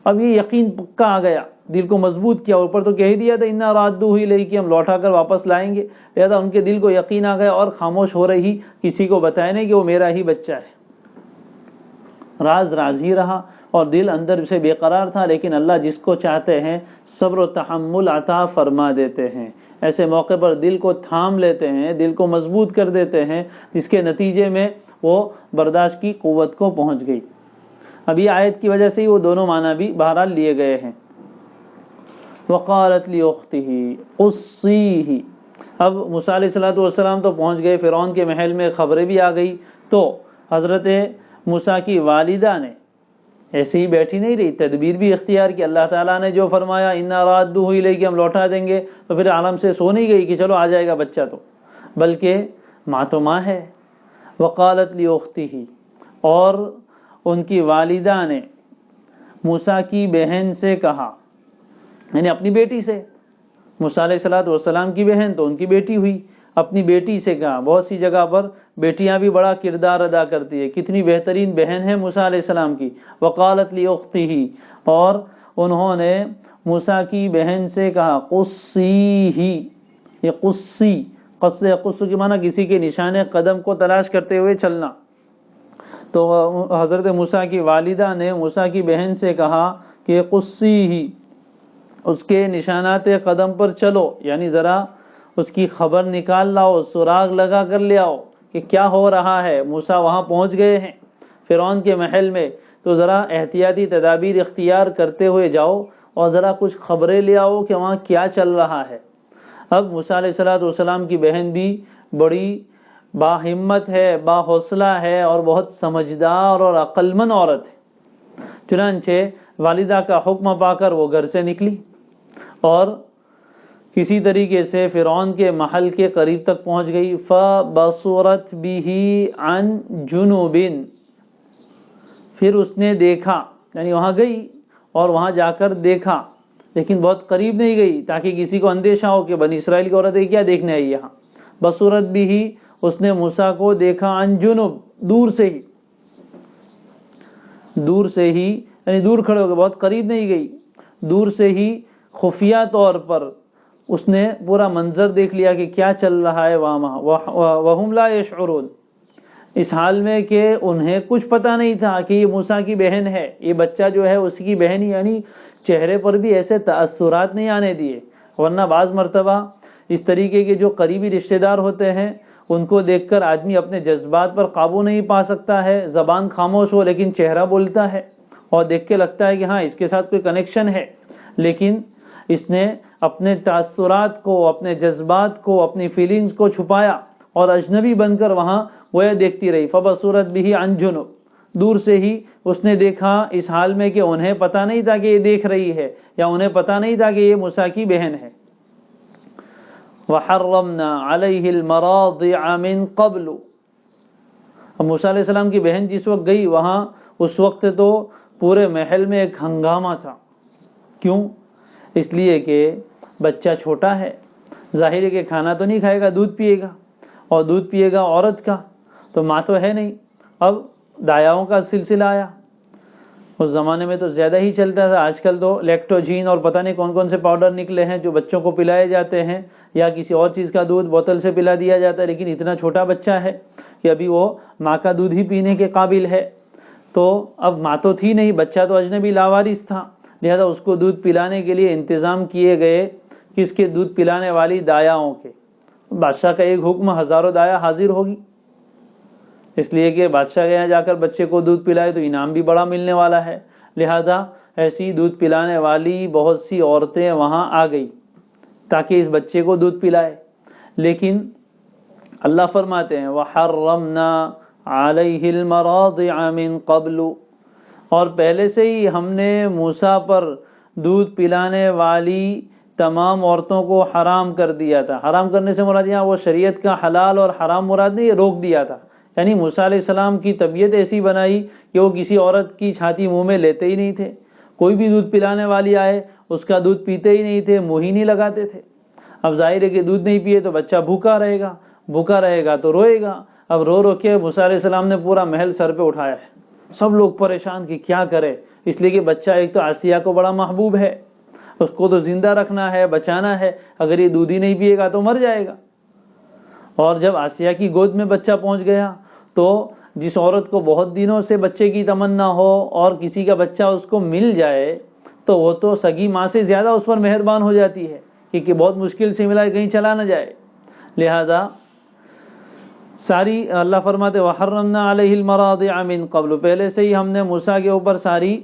اب یہ یقین پکا آ گیا، دل کو مضبوط کیا، اوپر تو کہہ دیا تھا اِنَّا رَادُّوهُ إِلَيْكِ، ہم لوٹا کر واپس لائیں گے، لہذا ان کے دل کو یقین آ گیا، اور خاموش ہو رہی، کسی کو بتائے نہیں کہ وہ میرا ہی بچہ ہے، راز راز ہی رہا، اور دل اندر سے بے قرار تھا، لیکن اللہ جس کو چاہتے ہیں صبر و تحمل عطا فرما دیتے ہیں، ایسے موقع پر دل کو تھام لیتے ہیں، دل کو مضبوط کر دیتے ہیں، جس کے نتیجے میں وہ برداشت کی قوت کو پہنچ گئی۔ اب یہ آیت کی وجہ سے ہی وہ دونوں معنی بھی بہرحال لیے گئے ہیں۔ وقالت لأختہ قصیہ، اب موسیٰ علیہ السلام تو پہنچ گئے فرعون کے محل میں، خبریں بھی آ گئی، تو حضرت موسیٰ کی والدہ نے ایسے ہی بیٹھی نہیں رہی، تدبیر بھی اختیار کی۔ اللہ تعالیٰ نے جو فرمایا اِنَّا رَادُّوهُ إِلَيْكِ، ہم لوٹا دیں گے، تو پھر عالم سے سو نہیں گئی کہ چلو آ جائے گا بچہ، تو بلکہ ماں تو ماں ہے۔ وقالت لأختہ، اور ان کی والدہ نے موسیٰ کی بہن سے کہا، یعنی اپنی بیٹی سے، موسیٰ علیہ السلام کی بہن تو ان کی بیٹی ہوئی، اپنی بیٹی سے کہا۔ بہت سی جگہ پر بیٹیاں بھی بڑا کردار ادا کرتی ہے، کتنی بہترین بہن ہے موسیٰ علیہ السلام کی۔ وقالت لأختہ، اور انہوں نے موسیٰ کی بہن سے کہا، قصیہ، یہ قصی، قص کی معنی کسی کے نشان قدم کو تلاش کرتے ہوئے چلنا، تو حضرت موسیٰ کی والدہ نے موسیٰ کی بہن سے کہا کہ قصیہ، اس کے نشانات قدم پر چلو، یعنی ذرا اس کی خبر نکال لاؤ، سراغ لگا کر لے آؤ کہ کیا ہو رہا ہے۔ موسیٰ وہاں پہنچ گئے ہیں فرعون کے محل میں، تو ذرا احتیاطی تدابیر اختیار کرتے ہوئے جاؤ اور ذرا کچھ خبریں لے آؤ کہ وہاں کیا چل رہا ہے۔ اب موسیٰ علیہ السلام کی بہن بھی بڑی باہمت ہے، با حوصلہ ہے، اور بہت سمجھدار اور عقل مند عورت ہے۔ چنانچہ والدہ کا حکم پا کر وہ گھر سے نکلی، اور کسی طریقے سے فرعون کے محل کے قریب تک پہنچ گئی. فَبَصُرَتْ بِهِ عَنْ جُنُوبٍ، پھر اس نے دیکھا، یعنی وہاں گئی اور وہاں جا کر دیکھا، لیکن بہت قریب نہیں گئی تاکہ کسی کو اندیشہ ہو کہ بنی اسرائیل کی عورتیں کیا دیکھنے آئی یہاں. بصورت بھی، اس نے موسیٰ کو دیکھا، عن جنوب، دور سے ہی، دور سے ہی یعنی دور کھڑے ہو گئے، بہت قریب نہیں گئی، دور سے ہی خفیہ طور پر اس نے پورا منظر دیکھ لیا کہ کیا چل رہا ہے وہاں. وَهُمْ لَا يَشْعُرُونَ، اس حال میں کہ انہیں کچھ پتہ نہیں تھا کہ یہ موسیٰ کی بہن ہے، یہ بچہ جو ہے اس کی بہن، یعنی چہرے پر بھی ایسے تأثرات نہیں آنے دیے. ورنہ بعض مرتبہ اس طریقے کے جو قریبی رشتہ دار ہوتے ہیں ان کو دیکھ کر آدمی اپنے جذبات پر قابو نہیں پا سکتا ہے، زبان خاموش ہو لیکن چہرہ بولتا ہے اور دیکھ کے لگتا ہے کہ ہاں اس کے ساتھ کوئی کنیکشن ہے، لیکن اس نے اپنے تاثرات کو، اپنے جذبات کو، اپنی فیلنگز کو چھپایا اور اجنبی بن کر وہاں وہ دیکھتی رہی. فَبَصُرَتْ بِهِ عَنْ جُنُوب، دور سے ہی اس نے دیکھا، اس حال میں کہ انہیں پتہ نہیں تھا کہ یہ دیکھ رہی ہے، یا انہیں پتہ نہیں تھا کہ یہ موسیٰ کی بہن ہے. وَحَرَّمْنَا عَلَيْهِ الْمَرَاضِعَ مِنْ قَبْلُ، موسیٰ علیہ السلام کی بہن جس وقت گئی وہاں، اس وقت تو پورے محل میں ایک ہنگامہ تھا. کیوں؟ اس لیے کہ بچہ چھوٹا ہے، ظاہر ہے کہ کھانا تو نہیں کھائے گا، دودھ پیے گا، اور دودھ پیے گا عورت کا، تو ماں تو ہے نہیں. اب دایاؤں کا سلسلہ آیا. اس زمانے میں تو زیادہ ہی چلتا تھا، آج کل تو لیکٹوجین اور پتہ نہیں کون کون سے پاؤڈر نکلے ہیں جو بچوں کو پلائے جاتے ہیں، یا کسی اور چیز کا دودھ بوتل سے پلا دیا جاتا ہے، لیکن اتنا چھوٹا بچہ ہے کہ ابھی وہ ماں کا دودھ ہی پینے کے قابل ہے. تو اب ماں تو تھی نہیں، بچہ تو اجنبی لاوارث تھا، لہذا اس کو دودھ پلانے کے لیے انتظام کیے گئے کس کے؟ دودھ پلانے والی دایاؤں کے. بادشاہ کا ایک حکم، ہزاروں دایا حاضر ہوگی، اس لیے کہ بادشاہ کے یہاں جا کر بچے کو دودھ پلائے تو انعام بھی بڑا ملنے والا ہے. لہذا ایسی دودھ پلانے والی بہت سی عورتیں وہاں آ گئی تاکہ اس بچے کو دودھ پلائے. لیکن اللہ فرماتے ہیں وَحَرَّمْنَا عَلَيْهِ الْمَرَاضِعَ مِنْ قَبْلُ، اور پہلے سے ہی ہم نے موسیٰ پر دودھ پلانے والی تمام عورتوں کو حرام کر دیا تھا. حرام کرنے سے مراد یہاں وہ شریعت کا حلال اور حرام مراد نہیں، روک دیا تھا. یعنی موسیٰ علیہ السلام کی طبیعت ایسی بنائی کہ وہ کسی عورت کی چھاتی منہ میں لیتے ہی نہیں تھے. کوئی بھی دودھ پلانے والی آئے اس کا دودھ پیتے ہی نہیں تھے، منہ ہی نہیں لگاتے تھے. اب ظاہر ہے کہ دودھ نہیں پیے تو بچہ بھوکا رہے گا، بھوکا رہے گا تو روئے گا. اب رو رو کے موسیٰ علیہ السلام نے پورا محل سر پہ اٹھایا ہے. سب لوگ پریشان کہ کیا کرے، اس لیے کہ بچہ ایک تو آسیہ کو بڑا محبوب ہے، اس کو تو زندہ رکھنا ہے، بچانا ہے. اگر یہ دودھ ہی نہیں پیے گا تو مر جائے گا. اور جب آسیہ کی گود میں بچہ پہنچ گیا تو جس عورت کو بہت دنوں سے بچے کی تمنا ہو اور کسی کا بچہ اس کو مل جائے تو وہ تو سگی ماں سے زیادہ اس پر مہربان ہو جاتی ہے کہ بہت مشکل سے ملا ہے، کہیں چلا نہ جائے. لہذا ساری اللہ فرماتے وَحَرَّمْنَا عَلَيْهِ الْمَرَاضِعَ مِنْ قَبْلُ، پہلے سے ہی ہم نے موسیٰ کے اوپر ساری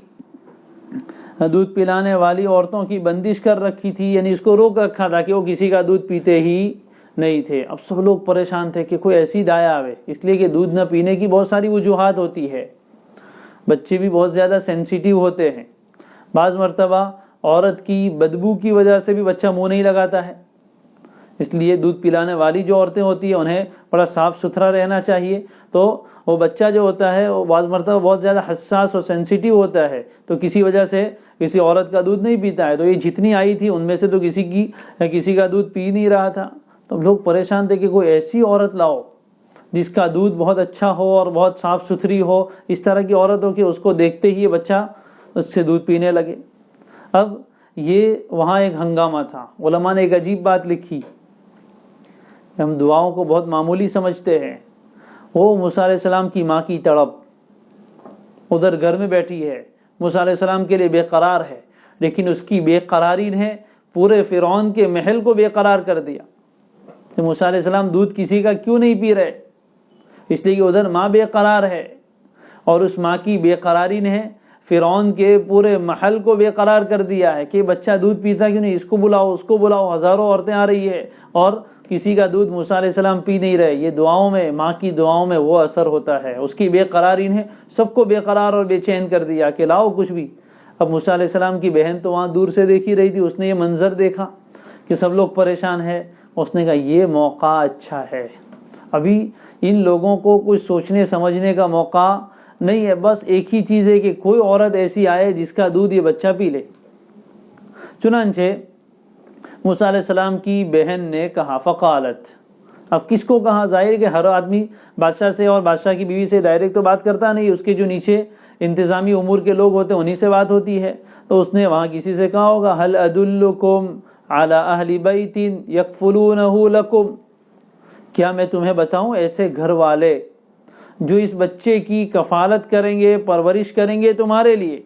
دودھ پلانے والی عورتوں کی بندش کر رکھی تھی، یعنی اس کو روک رکھا تھا کہ وہ کسی کا دودھ پیتے ہی نہیں تھے. اب سب لوگ پریشان تھے کہ کوئی ایسی دایا آوے، اس لیے کہ دودھ نہ پینے کی بہت ساری وجوہات ہوتی ہے. بچے بھی بہت زیادہ سینسیٹیو ہوتے ہیں، بعض مرتبہ عورت کی بدبو کی وجہ سے بھی بچہ منہ نہیں لگاتا ہے. اس لیے دودھ پلانے والی جو عورتیں ہوتی ہیں انہیں بڑا صاف ستھرا رہنا چاہیے. تو وہ بچہ جو ہوتا ہے وہ بعض مرتبہ بہت زیادہ حساس اور سینسیٹیو ہوتا ہے، تو کسی وجہ سے کسی عورت کا دودھ نہیں پیتا ہے. تو یہ جتنی آئی تھی ان میں سے تو کسی کا دودھ پی نہیں رہا تھا. تو لوگ پریشان تھے کہ کوئی ایسی عورت لاؤ جس کا دودھ بہت اچھا ہو اور بہت صاف ستھری ہو، اس طرح کی عورت ہو کہ اس کو دیکھتے ہی یہ بچہ اس سے دودھ پینے لگے. اب یہ وہاں ایک ہنگامہ تھا. علماء نے ایک عجیب بات لکھی، ہم دعاؤں کو بہت معمولی سمجھتے ہیں. وہ موسیٰ علیہ السلام کی ماں کی تڑپ ادھر گھر میں بیٹھی ہے، موسیٰ علیہ السلام کے لیے بے قرار ہے، لیکن اس کی بے قراری نے پورے فرعون کے محل کو بے قرار کر دیا. کہ موسیٰ علیہ السلام دودھ کسی کا کیوں نہیں پی رہے؟ اس لیے کہ ادھر ماں بے قرار ہے، اور اس ماں کی بے قراری نے فرعون کے پورے محل کو بے قرار کر دیا ہے کہ بچہ دودھ پیتا کیوں نہیں، اس کو بلاؤ، اس کو بلاؤ. ہزاروں عورتیں آ رہی ہے اور کسی کا دودھ موسیٰ علیہ السلام پی نہیں رہے. یہ دعاؤں میں، ماں کی دعاؤں میں وہ اثر ہوتا ہے. اس کی بے قراری نے سب کو بے قرار اور بے چین کر دیا کہ لاؤ کچھ بھی. اب موسیٰ علیہ السلام کی بہن تو وہاں دور سے دیکھی رہی تھی، اس نے یہ منظر دیکھا کہ سب لوگ پریشان ہیں. اس نے کہا یہ موقع اچھا ہے, ابھی ان لوگوں کو کچھ سوچنے سمجھنے کا موقع نہیں ہے, بس ایک ہی چیز ہے کہ کوئی عورت ایسی آئے جس کا دودھ یہ بچہ پی لے. چنانچہ موسیٰ علیہ السلام کی بہن نے کہا فقالت, اب کس کو کہا؟ ظاہر کہ ہر آدمی بادشاہ سے اور بادشاہ کی بیوی سے ڈائریکٹ تو بات کرتا نہیں, اس کے جو نیچے انتظامی امور کے لوگ ہوتے ہیں انہی سے بات ہوتی ہے. تو اس نے وہاں کسی سے کہا ہوگا هل ادلکم علی اہل بیت یکفلونہ لکم, کیا میں تمہیں بتاؤں ایسے گھر والے جو اس بچے کی کفالت کریں گے, پرورش کریں گے تمہارے لیے.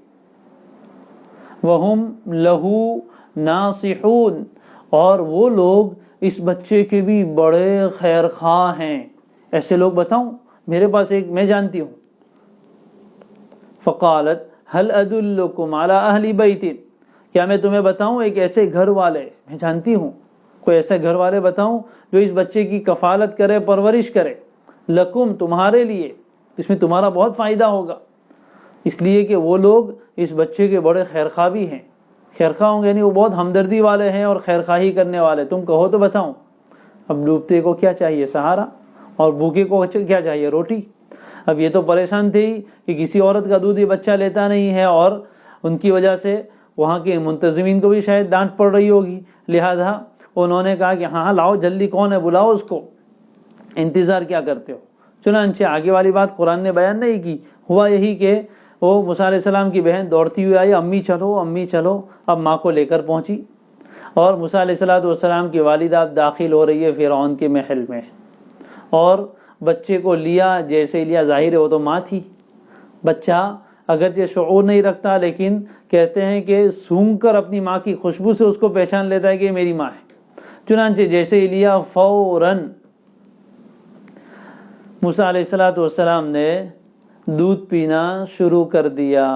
وہم لہو ناصحون, اور وہ لوگ اس بچے کے بھی بڑے خیر خواہ ہیں. ایسے لوگ بتاؤں؟ میرے پاس ایک میں جانتی ہوں. فقالت هل ادلکم علی اہل بیت, کیا میں تمہیں بتاؤں ایک ایسے گھر والے, میں جانتی ہوں کوئی ایسے گھر والے بتاؤں جو اس بچے کی کفالت کرے, پرورش کرے, لکم تمہارے لیے, اس میں تمہارا بہت فائدہ ہوگا. اس لیے کہ وہ لوگ اس بچے کے بڑے خیرخواہ بھی ہیں. خیرخواہ ہوں گے یعنی وہ بہت ہمدردی والے ہیں اور خیرخواہی کرنے والے. تم کہو تو بتاؤں. اب ڈوبتے کو کیا چاہیے؟ سہارا, اور بھوکے کو کیا چاہیے؟ روٹی. اب یہ تو پریشان تھے ہی کہ کسی عورت کا دودھ یہ بچہ لیتا نہیں ہے, اور ان کی وجہ سے وہاں کے منتظمین کو بھی شاید ڈانٹ پڑ رہی ہوگی. لہذا انہوں نے کہا کہ ہاں لاؤ جلدی, کون ہے بلاؤ اس کو, انتظار کیا کرتے ہو. چنانچہ آگے والی بات قرآن نے بیان نہیں کی. ہوا یہی کہ وہ موسیٰ علیہ السلام کی بہن دوڑتی ہوئی آئی, امی چلو امی چلو. اب ماں کو لے کر پہنچی, اور موسیٰ علیہ السلام کی والدہ داخل ہو رہی ہے فرعون کے محل میں, اور بچے کو لیا. جیسے لیا, ظاہر ہے وہ تو ماں تھی. بچہ اگرچہ شعور نہیں رکھتا, لیکن کہتے ہیں کہ سونگھ کر اپنی ماں کی خوشبو سے اس کو پہچان لیتا ہے کہ یہ میری ماں ہے. چنانچہ جیسے ہی لیا, فوراً موسیٰ علیہ السلام نے دودھ پینا شروع کر دیا.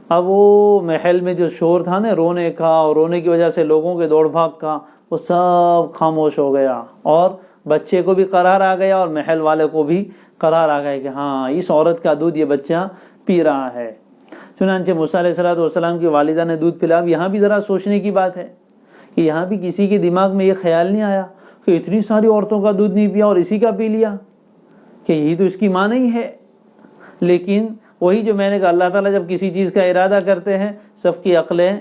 اب وہ محل میں جو شور تھا نا رونے کا, اور رونے کی وجہ سے لوگوں کے دوڑ بھاگ کا, وہ سب خاموش ہو گیا, اور بچے کو بھی قرار آ گیا اور محل والے کو بھی قرار آ گیا کہ ہاں اس عورت کا دودھ یہ بچہ پی رہا ہے. چنانچہ موسیٰ علیہ السلام کی والدہ نے دودھ پلایا. یہاں بھی ذرا سوچنے کی بات ہے کہ یہاں بھی کسی کے دماغ میں یہ خیال نہیں آیا کہ اتنی ساری عورتوں کا دودھ نہیں پیا اور اسی کا پی لیا, کہ یہی تو اس کی ماں نہیں ہے. لیکن وہی جو میں نے کہا, اللہ تعالیٰ جب کسی چیز کا ارادہ کرتے ہیں سب کی عقلیں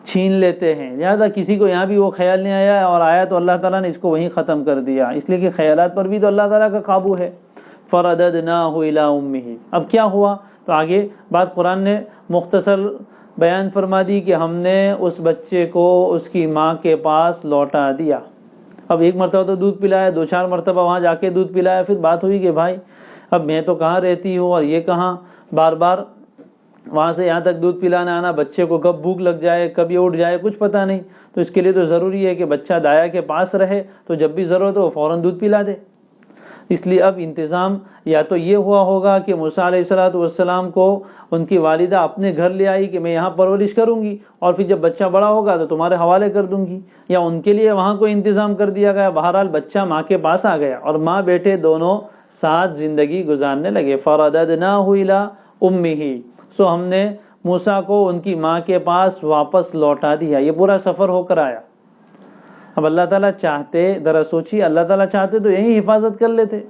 چھین لیتے ہیں. لہٰذا کسی کو یہاں بھی وہ خیال نہیں آیا, اور آیا تو اللہ تعالیٰ نے اس کو وہیں ختم کر دیا. اس لیے کہ خیالات پر بھی تو اللہ تعالیٰ کا قابو ہے. فرددناہ الی امہ. اب کیا ہوا تو آگے بات قرآن نے مختصر بیان فرما دی کہ ہم نے اس بچے کو اس کی ماں کے پاس لوٹا دیا. اب ایک مرتبہ تو دودھ پلایا, 2-4 مرتبہ وہاں جا کے دودھ پلایا. پھر بات ہوئی کہ بھائی اب میں تو کہاں رہتی ہوں اور یہ کہاں, بار بار وہاں سے یہاں تک دودھ پلانا آنا, بچے کو کب بھوک لگ جائے کب یہ اٹھ جائے کچھ پتہ نہیں. تو اس کے لیے تو ضروری ہے کہ بچہ دایا کے پاس رہے, تو جب بھی ضرورت ہو فوراً دودھ پلا دے. اس لیے اب انتظام یا تو یہ ہوا ہوگا کہ موسیٰ علیہ السلام کو ان کی والدہ اپنے گھر لے آئی کہ میں یہاں پرورش کروں گی, اور پھر جب بچہ بڑا ہوگا تو تمہارے حوالے کر دوں گی, یا ان کے لیے وہاں کوئی انتظام کر دیا گیا. بہرحال بچہ ماں کے پاس آ گیا, اور ماں بیٹے دونوں ساتھ زندگی گزارنے لگے. فرددناہ الی امہ. سو ہم نے موسیٰ کو ان کی ماں کے پاس واپس لوٹا دیا. یہ پورا سفر ہو کر آیا. اب اللہ تعالیٰ چاہتے, ذرا سوچیے, اللہ تعالیٰ چاہتے تو یہی حفاظت کر لیتے.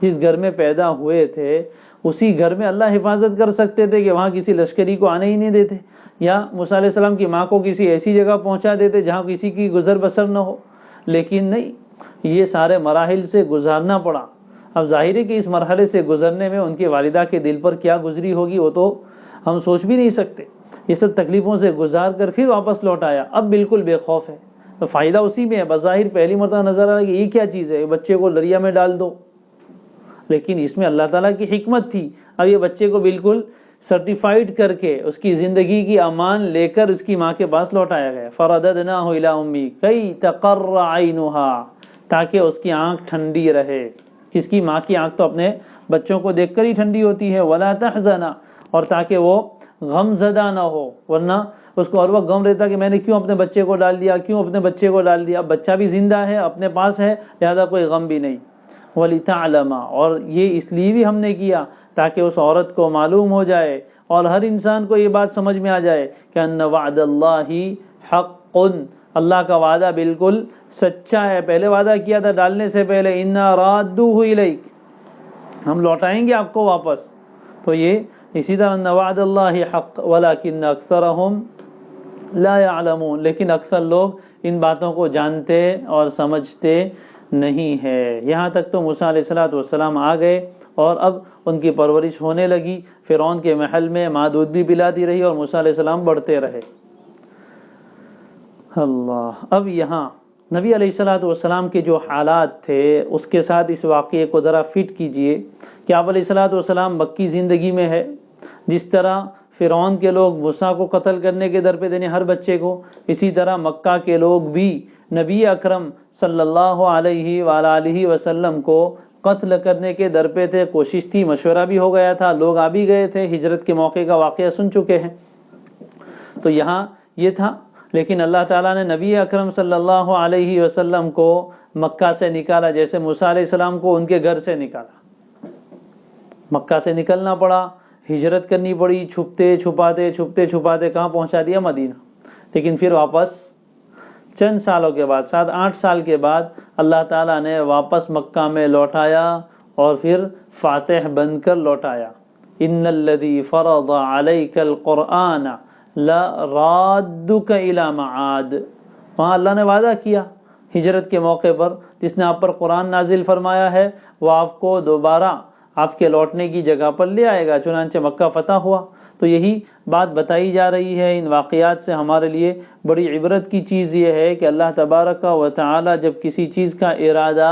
جس گھر میں پیدا ہوئے تھے اسی گھر میں اللہ حفاظت کر سکتے تھے کہ وہاں کسی لشکری کو آنے ہی نہیں دیتے, یا موسیٰ علیہ السلام کی ماں کو کسی ایسی جگہ پہنچا دیتے جہاں کسی کی گزر بسر نہ ہو. لیکن نہیں, یہ سارے مراحل سے گزارنا پڑا. اب ظاہر ہے کہ اس مرحلے سے گزرنے میں ان کی والدہ کے دل پر کیا گزری ہوگی وہ تو ہم سوچ بھی نہیں سکتے. یہ سب تکلیفوں سے گزار کر پھر واپس لوٹ آیا. اب بالکل بے خوف ہے. تو فائدہ اسی میں ہے. بظاہر پہلی مرتبہ نظر آ رہا ہے کہ یہ کیا چیز ہے, بچے کو دریا میں ڈال دو, لیکن اس میں اللہ تعالیٰ کی حکمت تھی. اب یہ بچے کو بالکل سرٹیفائیڈ کر کے اس کی زندگی کی امان لے کر اس کی ماں کے پاس لوٹایا گیا. فرددناہ الی امی کی تقر عینھا, تاکہ اس کی آنکھ ٹھنڈی رہے. کس کی؟ ماں کی آنکھ تو اپنے بچوں کو دیکھ کر ہی ٹھنڈی ہوتی ہے. ولا تحزن, اور تاکہ وہ غم زدہ نہ ہو, ورنہ اس کو ہر وقت غم رہتا کہ میں نے کیوں اپنے بچے کو ڈال دیا, کیوں اپنے بچے کو ڈال دیا. بچہ بھی زندہ ہے, اپنے پاس ہے, لہذا کوئی غم بھی نہیں. وَلِتَعْلَمَ, اور یہ اس لیے بھی ہم نے کیا تاکہ اس عورت کو معلوم ہو جائے اور ہر انسان کو یہ بات سمجھ میں آ جائے کہ ان وعد اللہ حق, اللہ کا وعدہ بالکل سچا ہے. پہلے وعدہ کیا تھا ڈالنے سے پہلے انا رادوہ الیک، ہم لوٹائیں گے آپ کو واپس. تو یہ اسی طرح ان وعد اللہ حق ولکن اکثرہم لا یعلمون، لیکن اکثر لوگ ان باتوں کو جانتے اور سمجھتے نہیں ہے. یہاں تک تو موسیٰ علیہ السلام آ گئے اور اب ان کی پرورش ہونے لگی. فرعون کے محل میں ماں دودھ بھی پلاتی رہی اور موسیٰ علیہ السلام بڑھتے رہے. اللہ. اب یہاں نبی علیہ السلام کے جو حالات تھے اس کے ساتھ اس واقعے کو ذرا فٹ کیجئے کہ آپ علیہ السلام مکی زندگی میں ہے. جس طرح فرعون کے لوگ موسیٰ کو قتل کرنے کے در پہ دینے ہر بچے کو، اسی طرح مکہ کے لوگ بھی نبی اکرم صلی اللہ علیہ وآلہ وسلم کو قتل کرنے کے در پہ تھے. کوشش تھی، مشورہ بھی ہو گیا تھا، لوگ آ بھی گئے تھے، ہجرت کے موقع کا واقعہ سن چکے ہیں. تو یہاں یہ تھا، لیکن اللہ تعالیٰ نے نبی اکرم صلی اللہ علیہ وسلم کو مکہ سے نکالا، جیسے موسیٰ علیہ السلام کو ان کے گھر سے نکالا. مکہ سے نکلنا پڑا، ہجرت کرنی پڑی، چھپتے چھپاتے کہاں پہنچا دیا؟ مدینہ. لیکن پھر واپس چند سالوں کے بعد، 7-8 سال کے بعد اللہ تعالیٰ نے واپس مکہ میں لوٹایا اور پھر فاتح بن کر لوٹایا. ان الذی فرض علیک القرآن لرادک الی معاد. وہاں اللہ نے وعدہ کیا ہجرت کے موقع پر، جس نے آپ پر قرآن نازل فرمایا ہے وہ آپ کو دوبارہ آپ کے لوٹنے کی جگہ پر لے آئے گا. چنانچہ مکہ فتح ہوا. تو یہی بات بتائی جا رہی ہے. ان واقعات سے ہمارے لیے بڑی عبرت کی چیز یہ ہے کہ اللہ تبارک و تعالی جب کسی چیز کا ارادہ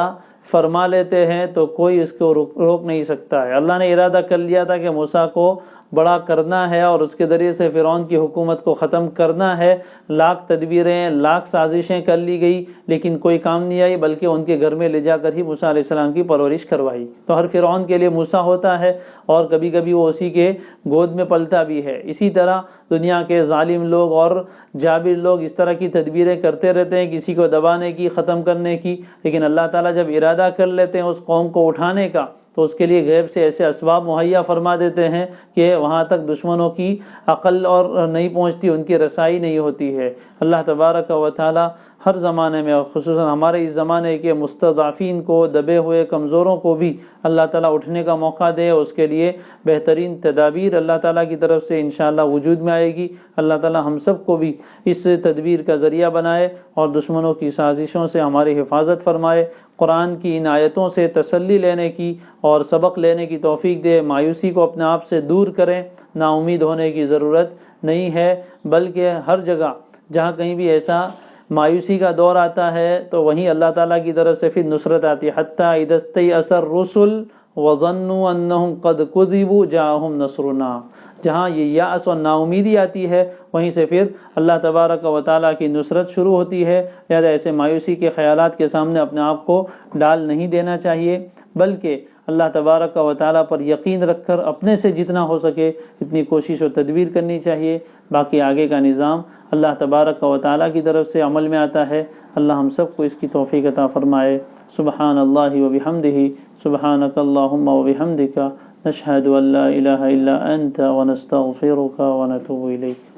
فرما لیتے ہیں تو کوئی اس کو روک نہیں سکتا ہے. اللہ نے ارادہ کر لیا تھا کہ موسیٰ کو بڑا کرنا ہے اور اس کے ذریعے سے فرعون کی حکومت کو ختم کرنا ہے. لاکھ تدبیریں، لاکھ سازشیں کر لی گئی لیکن کوئی کام نہیں آئی، بلکہ ان کے گھر میں لے جا کر ہی موسیٰ علیہ السلام کی پرورش کروائی. تو ہر فرعون کے لیے موسیٰ ہوتا ہے اور کبھی کبھی وہ اسی کے گود میں پلتا بھی ہے. اسی طرح دنیا کے ظالم لوگ اور جابر لوگ اس طرح کی تدبیریں کرتے رہتے ہیں کسی کو دبانے کی، ختم کرنے کی، لیکن اللہ تعالیٰ جب ارادہ کر لیتے ہیں اس قوم کو اٹھانے کا تو اس کے لیے غیب سے ایسے اسباب مہیا فرما دیتے ہیں کہ وہاں تک دشمنوں کی عقل اور نہیں پہنچتی، ان کی رسائی نہیں ہوتی ہے. اللہ تبارک و تعالی ہر زمانے میں، خصوصاً ہمارے اس زمانے کے مستضعفین کو، دبے ہوئے کمزوروں کو بھی اللہ تعالیٰ اٹھنے کا موقع دے. اس کے لیے بہترین تدابیر اللہ تعالیٰ کی طرف سے انشاءاللہ وجود میں آئے گی. اللہ تعالیٰ ہم سب کو بھی اس تدبیر کا ذریعہ بنائے اور دشمنوں کی سازشوں سے ہماری حفاظت فرمائے. قرآن کی ان آیتوں سے تسلی لینے کی اور سبق لینے کی توفیق دے. مایوسی کو اپنے آپ سے دور کریں. نا امید ہونے کی ضرورت نہیں ہے، بلکہ ہر جگہ جہاں کہیں بھی ایسا مایوسی کا دور آتا ہے تو وہیں اللہ تعالیٰ کی طرف سے پھر نصرت آتی ہے. حتیٰ اذا استیأس الرسل وظنوا انہم قد کذبوا جاءہم نصرنا. جہاں یہ یأس اور نا امیدی آتی ہے وہیں سے پھر اللہ تبارک و تعالیٰ کی نصرت شروع ہوتی ہے. لہذا ایسے مایوسی کے خیالات کے سامنے اپنے آپ کو ڈال نہیں دینا چاہیے، بلکہ اللہ تبارک و تعالیٰ پر یقین رکھ کر اپنے سے جتنا ہو سکے اتنی کوشش و تدبیر کرنی چاہیے. باقی آگے کا نظام اللہ تبارک و تعالیٰ کی طرف سے عمل میں آتا ہے. اللہ ہم سب کو اس کی توفیق عطا فرمائے. سبحان اللہ و بحمدہ، سبحانک اللہم و بحمدک، نشہد ان لا الہ الا انت ونستغفرک ونتوب الیک.